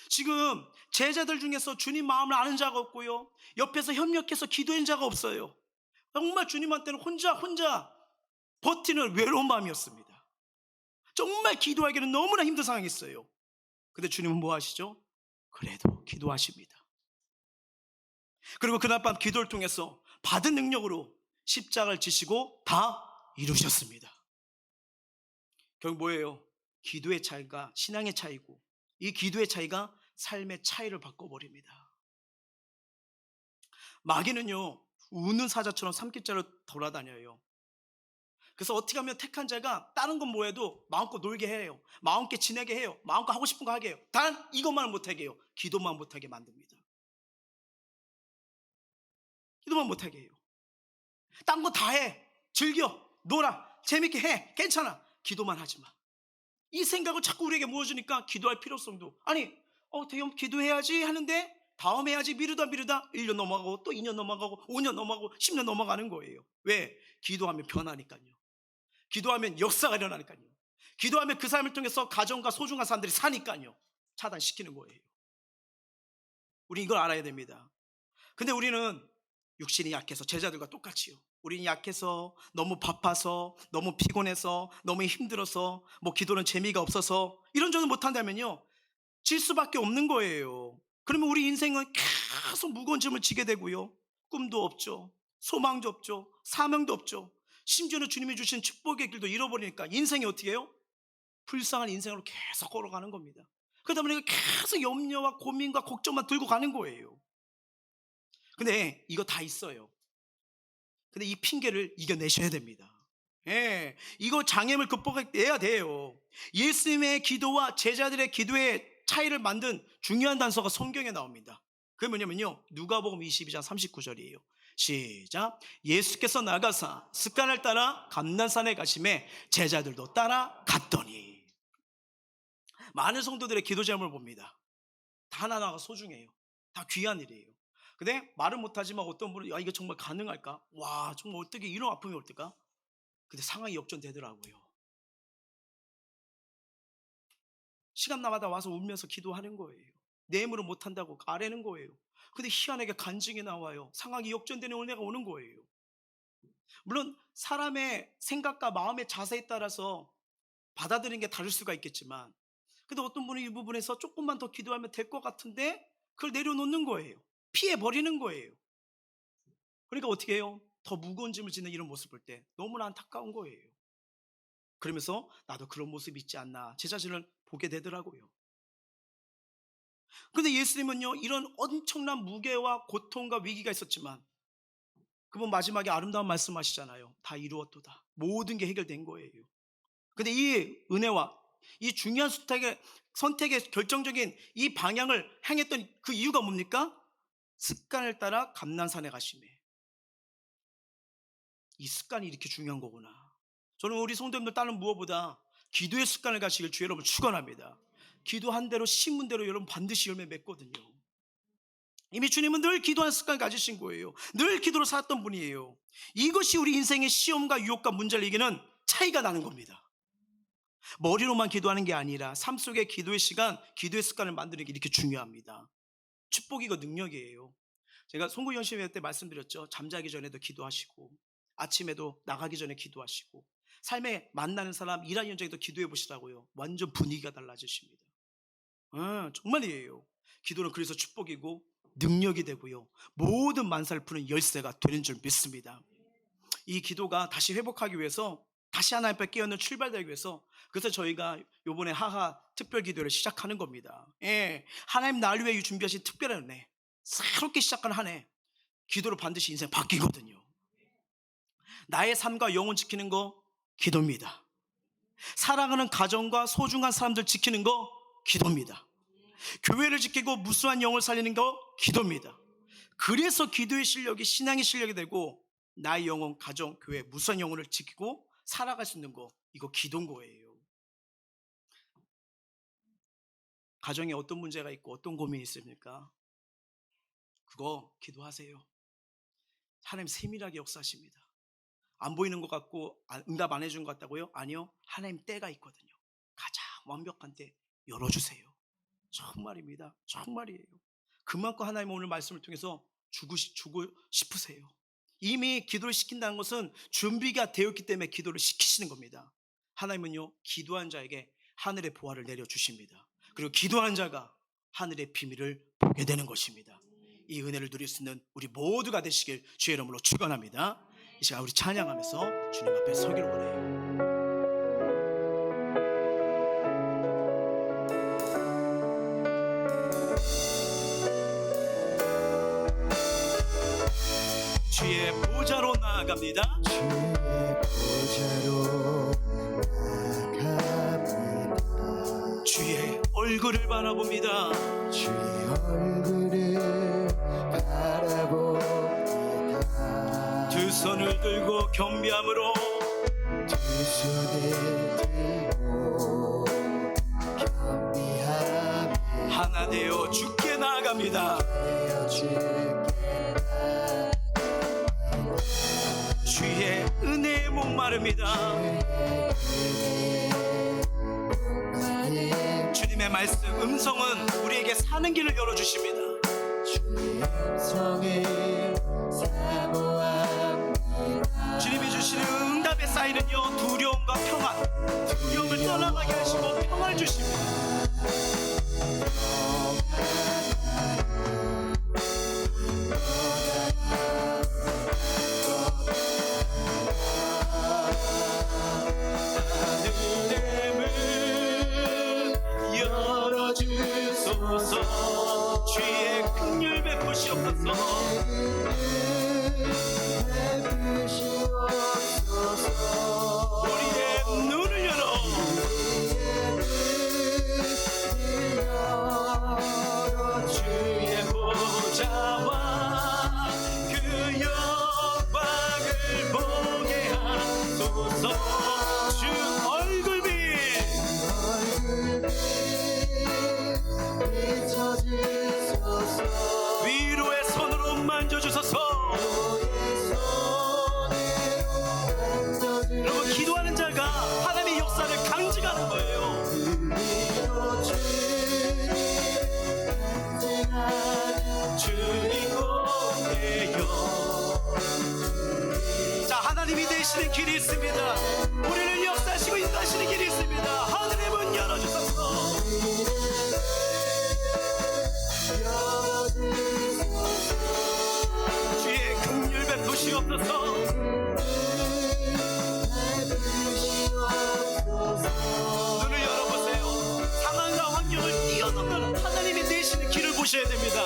[SPEAKER 1] 지금 제자들 중에서 주님 마음을 아는 자가 없고요, 옆에서 협력해서 기도한 자가 없어요. 정말 주님한테는 혼자 버티는 외로운 마음이었습니다. 정말 기도하기는 너무나 힘든 상황이었어요. 근데 주님은 뭐 하시죠? 그래도 기도하십니다. 그리고 그날 밤 기도를 통해서 받은 능력으로 십자가를 지시고 다 이루셨습니다. 결국 뭐예요? 기도의 차이가 신앙의 차이고, 이 기도의 차이가 삶의 차이를 바꿔버립니다. 마귀는요, 우는 사자처럼 산길자로 돌아다녀요. 그래서 어떻게 하면 택한 자가 다른 건 뭐해도 마음껏 놀게 해요. 마음껏 지내게 해요. 마음껏 하고 싶은 거 하게 해요. 단 이것만 못하게 해요. 기도만 못하게 만듭니다. 기도만 못하게 해요. 딴 거 다 해. 즐겨. 놀아. 재밌게 해. 괜찮아. 기도만 하지 마. 이 생각을 자꾸 우리에게 모아주니까 기도할 필요성도. 아니, 대형 기도해야지 하는데 다음 해야지 미루다 1년 넘어가고 또 2년 넘어가고 5년 넘어가고 10년 넘어가는 거예요. 왜? 기도하면 변하니까요. 기도하면 역사가 일어나니까요. 기도하면 그 삶을 통해서 가정과 소중한 사람들이 사니까요. 차단시키는 거예요. 우리 이걸 알아야 됩니다. 근데 우리는 육신이 약해서, 제자들과 똑같이요, 우리는 약해서, 너무 바빠서, 너무 피곤해서, 너무 힘들어서, 뭐 기도는 재미가 없어서 이런저런 못한다면요, 질 수밖에 없는 거예요. 그러면 우리 인생은 계속 무거운 짐을 지게 되고요, 꿈도 없죠, 소망도 없죠, 사명도 없죠, 심지어는 주님이 주신 축복의 길도 잃어버리니까 인생이 어떻게 해요? 불쌍한 인생으로 계속 걸어가는 겁니다. 그러다 보니까 계속 염려와 고민과 걱정만 들고 가는 거예요. 근데 이거 다 있어요. 근데 이 핑계를 이겨내셔야 됩니다. 예, 이거 장애물 극복해야 돼요. 예수님의 기도와 제자들의 기도의 차이를 만든 중요한 단서가 성경에 나옵니다. 그게 뭐냐면요, 누가복음 22장 39절이에요. 시작. 예수께서 나가사 습관을 따라 감난산에 가심에 제자들도 따라갔더니. 많은 성도들의 기도 제목을 봅니다. 다 하나하나가 소중해요. 다 귀한 일이에요. 근데 말은 못하지만 어떤 분은, 야, 이게 정말 가능할까? 와, 정말 어떻게 이런 아픔이 올까? 근데 상황이 역전되더라고요. 시간마다 와서 울면서 기도하는 거예요. 내 힘으로 못한다고 가래는 거예요. 근데 희한하게 간증이 나와요. 상황이 역전되는 은혜가 오는 거예요. 물론 사람의 생각과 마음의 자세에 따라서 받아들이는 게 다를 수가 있겠지만, 근데 어떤 분은 이 부분에서 조금만 더 기도하면 될 것 같은데 그걸 내려놓는 거예요. 피해 버리는 거예요. 그러니까 어떻게 해요? 더 무거운 짐을 지는 이런 모습 볼 때 너무나 안타까운 거예요. 그러면서 나도 그런 모습이 있지 않나 제 자신을 보게 되더라고요. 근데 예수님은요, 이런 엄청난 무게와 고통과 위기가 있었지만 그분 마지막에 아름다운 말씀하시잖아요. 다 이루었도다. 모든 게 해결된 거예요. 근데 이 은혜와 이 중요한 선택의 결정적인 이 방향을 향했던 그 이유가 뭡니까? 습관을 따라 감난산에 가심에. 이 습관이 이렇게 중요한 거구나. 저는 우리 성도님들 다른 무엇보다 기도의 습관을 가시길 주 여러분 축원합니다. 기도한 대로 심은 대로 여러분 반드시 열매 맺거든요. 이미 주님은 늘 기도하는 습관 가지신 거예요. 늘 기도로 살았던 분이에요. 이것이 우리 인생의 시험과 유혹과 문제를 이기는 차이가 나는 겁니다. 머리로만 기도하는 게 아니라 삶 속의 기도의 시간, 기도의 습관을 만드는 게 이렇게 중요합니다. 축복이고 능력이에요. 제가 송구 연심회 때 말씀드렸죠. 잠자기 전에도 기도하시고 아침에도 나가기 전에 기도하시고 삶에 만나는 사람, 일하는 현장에도 기도해 보시라고요. 완전 분위기가 달라지십니다. 정말이에요. 기도는 그래서 축복이고 능력이 되고요, 모든 만사를 푸는 열쇠가 되는 줄 믿습니다. 이 기도가 다시 회복하기 위해서, 다시 하나님 앞에 깨어는 출발되기 위해서, 그래서 저희가 요번에 하하 특별 기도를 시작하는 겁니다. 예, 하나님 나를 위해 준비하신 특별한 은혜, 새롭게 시작하는 한 해, 기도로 반드시 인생 바뀌거든요. 나의 삶과 영혼 지키는 거 기도입니다. 사랑하는 가정과 소중한 사람들 지키는 거 기도입니다. 교회를 지키고 무수한 영을 살리는 거 기도입니다. 그래서 기도의 실력이 신앙의 실력이 되고 나의 영혼, 가정, 교회 무수한 영혼을 지키고 살아갈 수 있는 거, 이거 기도인 거예요. 가정에 어떤 문제가 있고 어떤 고민이 있습니까? 그거 기도하세요. 하나님 세밀하게 역사하십니다. 안 보이는 것 같고 응답 안 해준 것 같다고요? 아니요, 하나님 때가 있거든요. 가장 완벽한 때 열어주세요. 정말입니다. 정말이에요. 그만큼 하나님 오늘 말씀을 통해서 주고 싶으세요. 이미 기도를 시킨다는 것은 준비가 되었기 때문에 기도를 시키시는 겁니다. 하나님은요, 기도한 자에게 하늘의 보화를 내려주십니다. 그리고 기도한 자가 하늘의 비밀을 보게 되는 것입니다. 이 은혜를 누릴 수 있는 우리 모두가 되시길 주의 이름으로 축원합니다. 이 시간 우리 찬양하면서 주님 앞에 서기를 원해요. 주의 보좌로 나아갑니다.
[SPEAKER 2] 주의 보좌로 나아갑니다.
[SPEAKER 1] 주의 얼굴을 바라봅니다.
[SPEAKER 2] 주의 얼굴을 바라봅니다.
[SPEAKER 1] 두 손을 들고 겸비함으로
[SPEAKER 2] 두 손을 들고 겸비하며
[SPEAKER 1] 하나 되어 주께 나아갑니다. 주의 은혜에 목마릅니다. 주님의 말씀 음성은 우리에게 사는 길을 열어주십니다.
[SPEAKER 2] 주의 음성을 사모합니다.
[SPEAKER 1] 주님이 주시는 응답의 사인은요, 두려움과 평안, 두려움을 떠나가게 하시고 평안을 주십니다. 열어주소서. 주의 긍휼 베푸시옵소서. 우리의 눈을 열어 주의 보좌와 그 영광을 보게 하소서. 주 얼굴빛 위로의 손으로 만져주소서. 여러분, 기도하는 자가 하나님의 역사를 강증하는 거예요. 주님 공예요. 자, 하나님이 되시는 길이 있습니다. 우리를 역사하시고 인도하시는 길이 있습니다. 하늘의 문 열어주소서. 주의 긍휼 베푸시옵소서. 눈을 열어보세요. 상황과 환경을 뛰어넘는 하나님이 되시는 길을 보셔야 됩니다.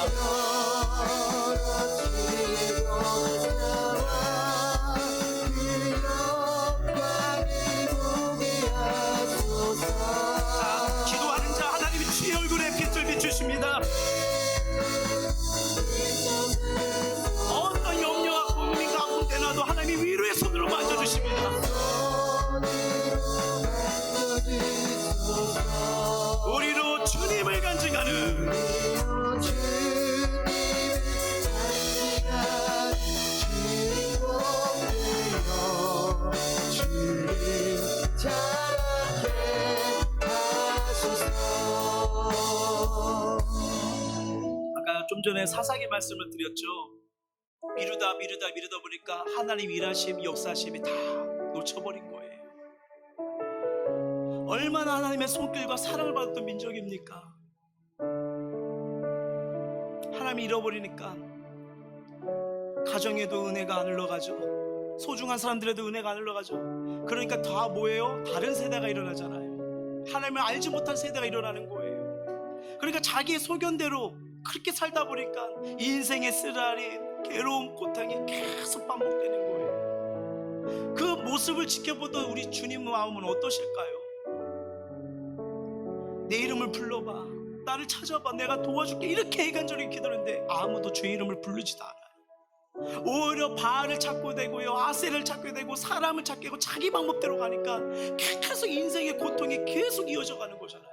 [SPEAKER 1] 자, 기도하는 자 하나님이 주의 얼굴에 빛을 비추십니다. 어떤 염려와 고민 가운데 나도 하나님이 위로의 손으로 만져주십니다. 우리로 주님을 간증하는 아까 좀 전에 사사기 말씀을 드렸죠. 미루다 보니까 하나님 일하심 역사하심이 다 놓쳐버린 거예요. 얼마나 하나님의 손길과 사랑을 받았던 민족입니까? 하나님이 잃어버리니까 가정에도 은혜가 안 흘러가죠. 소중한 사람들에도 은혜가 안 흘러가죠. 그러니까 다 뭐예요? 다른 세대가 일어나잖아요. 하나님을 알지 못한 세대가 일어나는 거예요. 그러니까 자기의 소견대로 그렇게 살다 보니까 인생의 쓰라린 괴로움, 고통이 계속 반복되는 거예요. 그 모습을 지켜보던 우리 주님 마음은 어떠실까요? 내 이름을 불러봐, 나를 찾아봐, 내가 도와줄게, 이렇게 이간절히 기도하는데 아무도 주의 이름을 부르지도 않아요. 오히려 바알을 찾고 되고요, 아셀을 찾게 되고 사람을 찾게 되고 자기 방법대로 가니까 계속 인생의 고통이 계속 이어져 가는 거잖아요.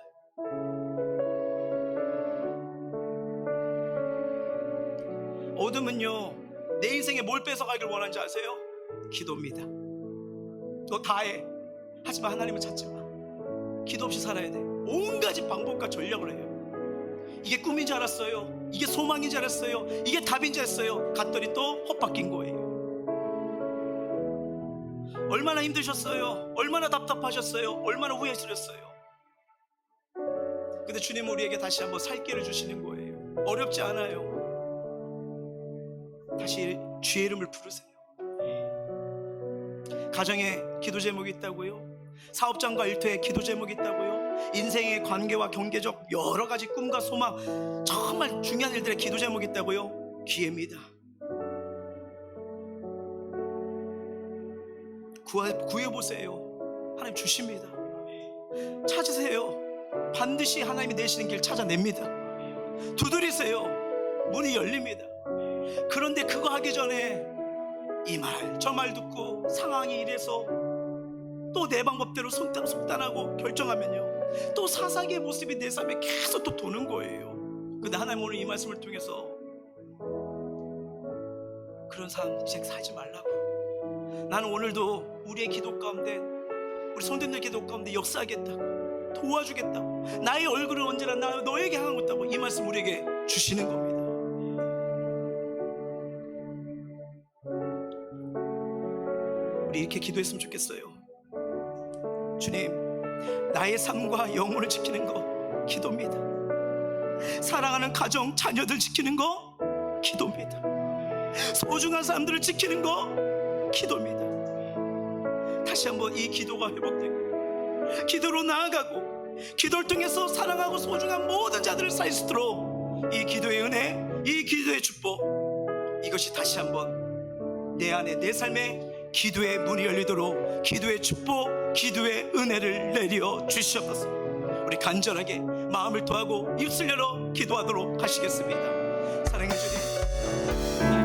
[SPEAKER 1] 어둠은요, 내 인생에 뭘 뺏어가길 원하는지 아세요? 기도입니다. 너 다 해. 하지만 하나님은 찾지 마. 기도 없이 살아야 돼. 온갖 방법과 전략을 해요. 이게 꿈인 줄 알았어요. 이게 소망인 줄 알았어요. 이게 답인 줄 알았어요. 갔더니 또 헛바뀐 거예요. 얼마나 힘드셨어요? 얼마나 답답하셨어요? 얼마나 후회스러웠어요? 근데 주님은 우리에게 다시 한번 살 길을 주시는 거예요. 어렵지 않아요. 다시 주의 이름을 부르세요. 가정에 기도 제목이 있다고요? 사업장과 일터에 기도 제목이 있다고요? 인생의 관계와 경계적 여러 가지 꿈과 소망, 정말 중요한 일들의 기도 제목이 있다고요? 기회입니다. 구해보세요. 하나님 주십니다. 찾으세요. 반드시 하나님이 내시는 길 찾아냅니다. 두드리세요. 문이 열립니다. 그런데 그거 하기 전에 이 말 저 말 듣고 상황이 이래서 또 내 방법대로 속단하고 결정하면요, 또 사사기의 모습이 내 삶에 계속 또 도는 거예요. 근데 하나님 오늘 이 말씀을 통해서 그런 삶 이제 살지 말라고, 나는 오늘도 우리의 기도 가운데, 우리 손대는 기도 가운데 역사하겠다고, 도와주겠다고, 나의 얼굴을 언제나 너에게 향하고 있다고 이 말씀 우리에게 주시는 겁니다. 우리 이렇게 기도했으면 좋겠어요. 주님, 나의 삶과 영혼을 지키는 거 기도입니다. 사랑하는 가정, 자녀들 지키는 거 기도입니다. 소중한 사람들을 지키는 거 기도입니다. 다시 한번 이 기도가 회복되고 기도로 나아가고 기도를 통해서 사랑하고 소중한 모든 자들을 살 수 있도록 이 기도의 은혜, 이 기도의 축복, 이것이 다시 한번 내 안에, 내 삶에 기도의 문이 열리도록 기도의 축복, 기도의 은혜를 내려 주시옵소서. 우리 간절하게 마음을 토하고 입술 열어 기도하도록 하시겠습니다. 사랑해 주님,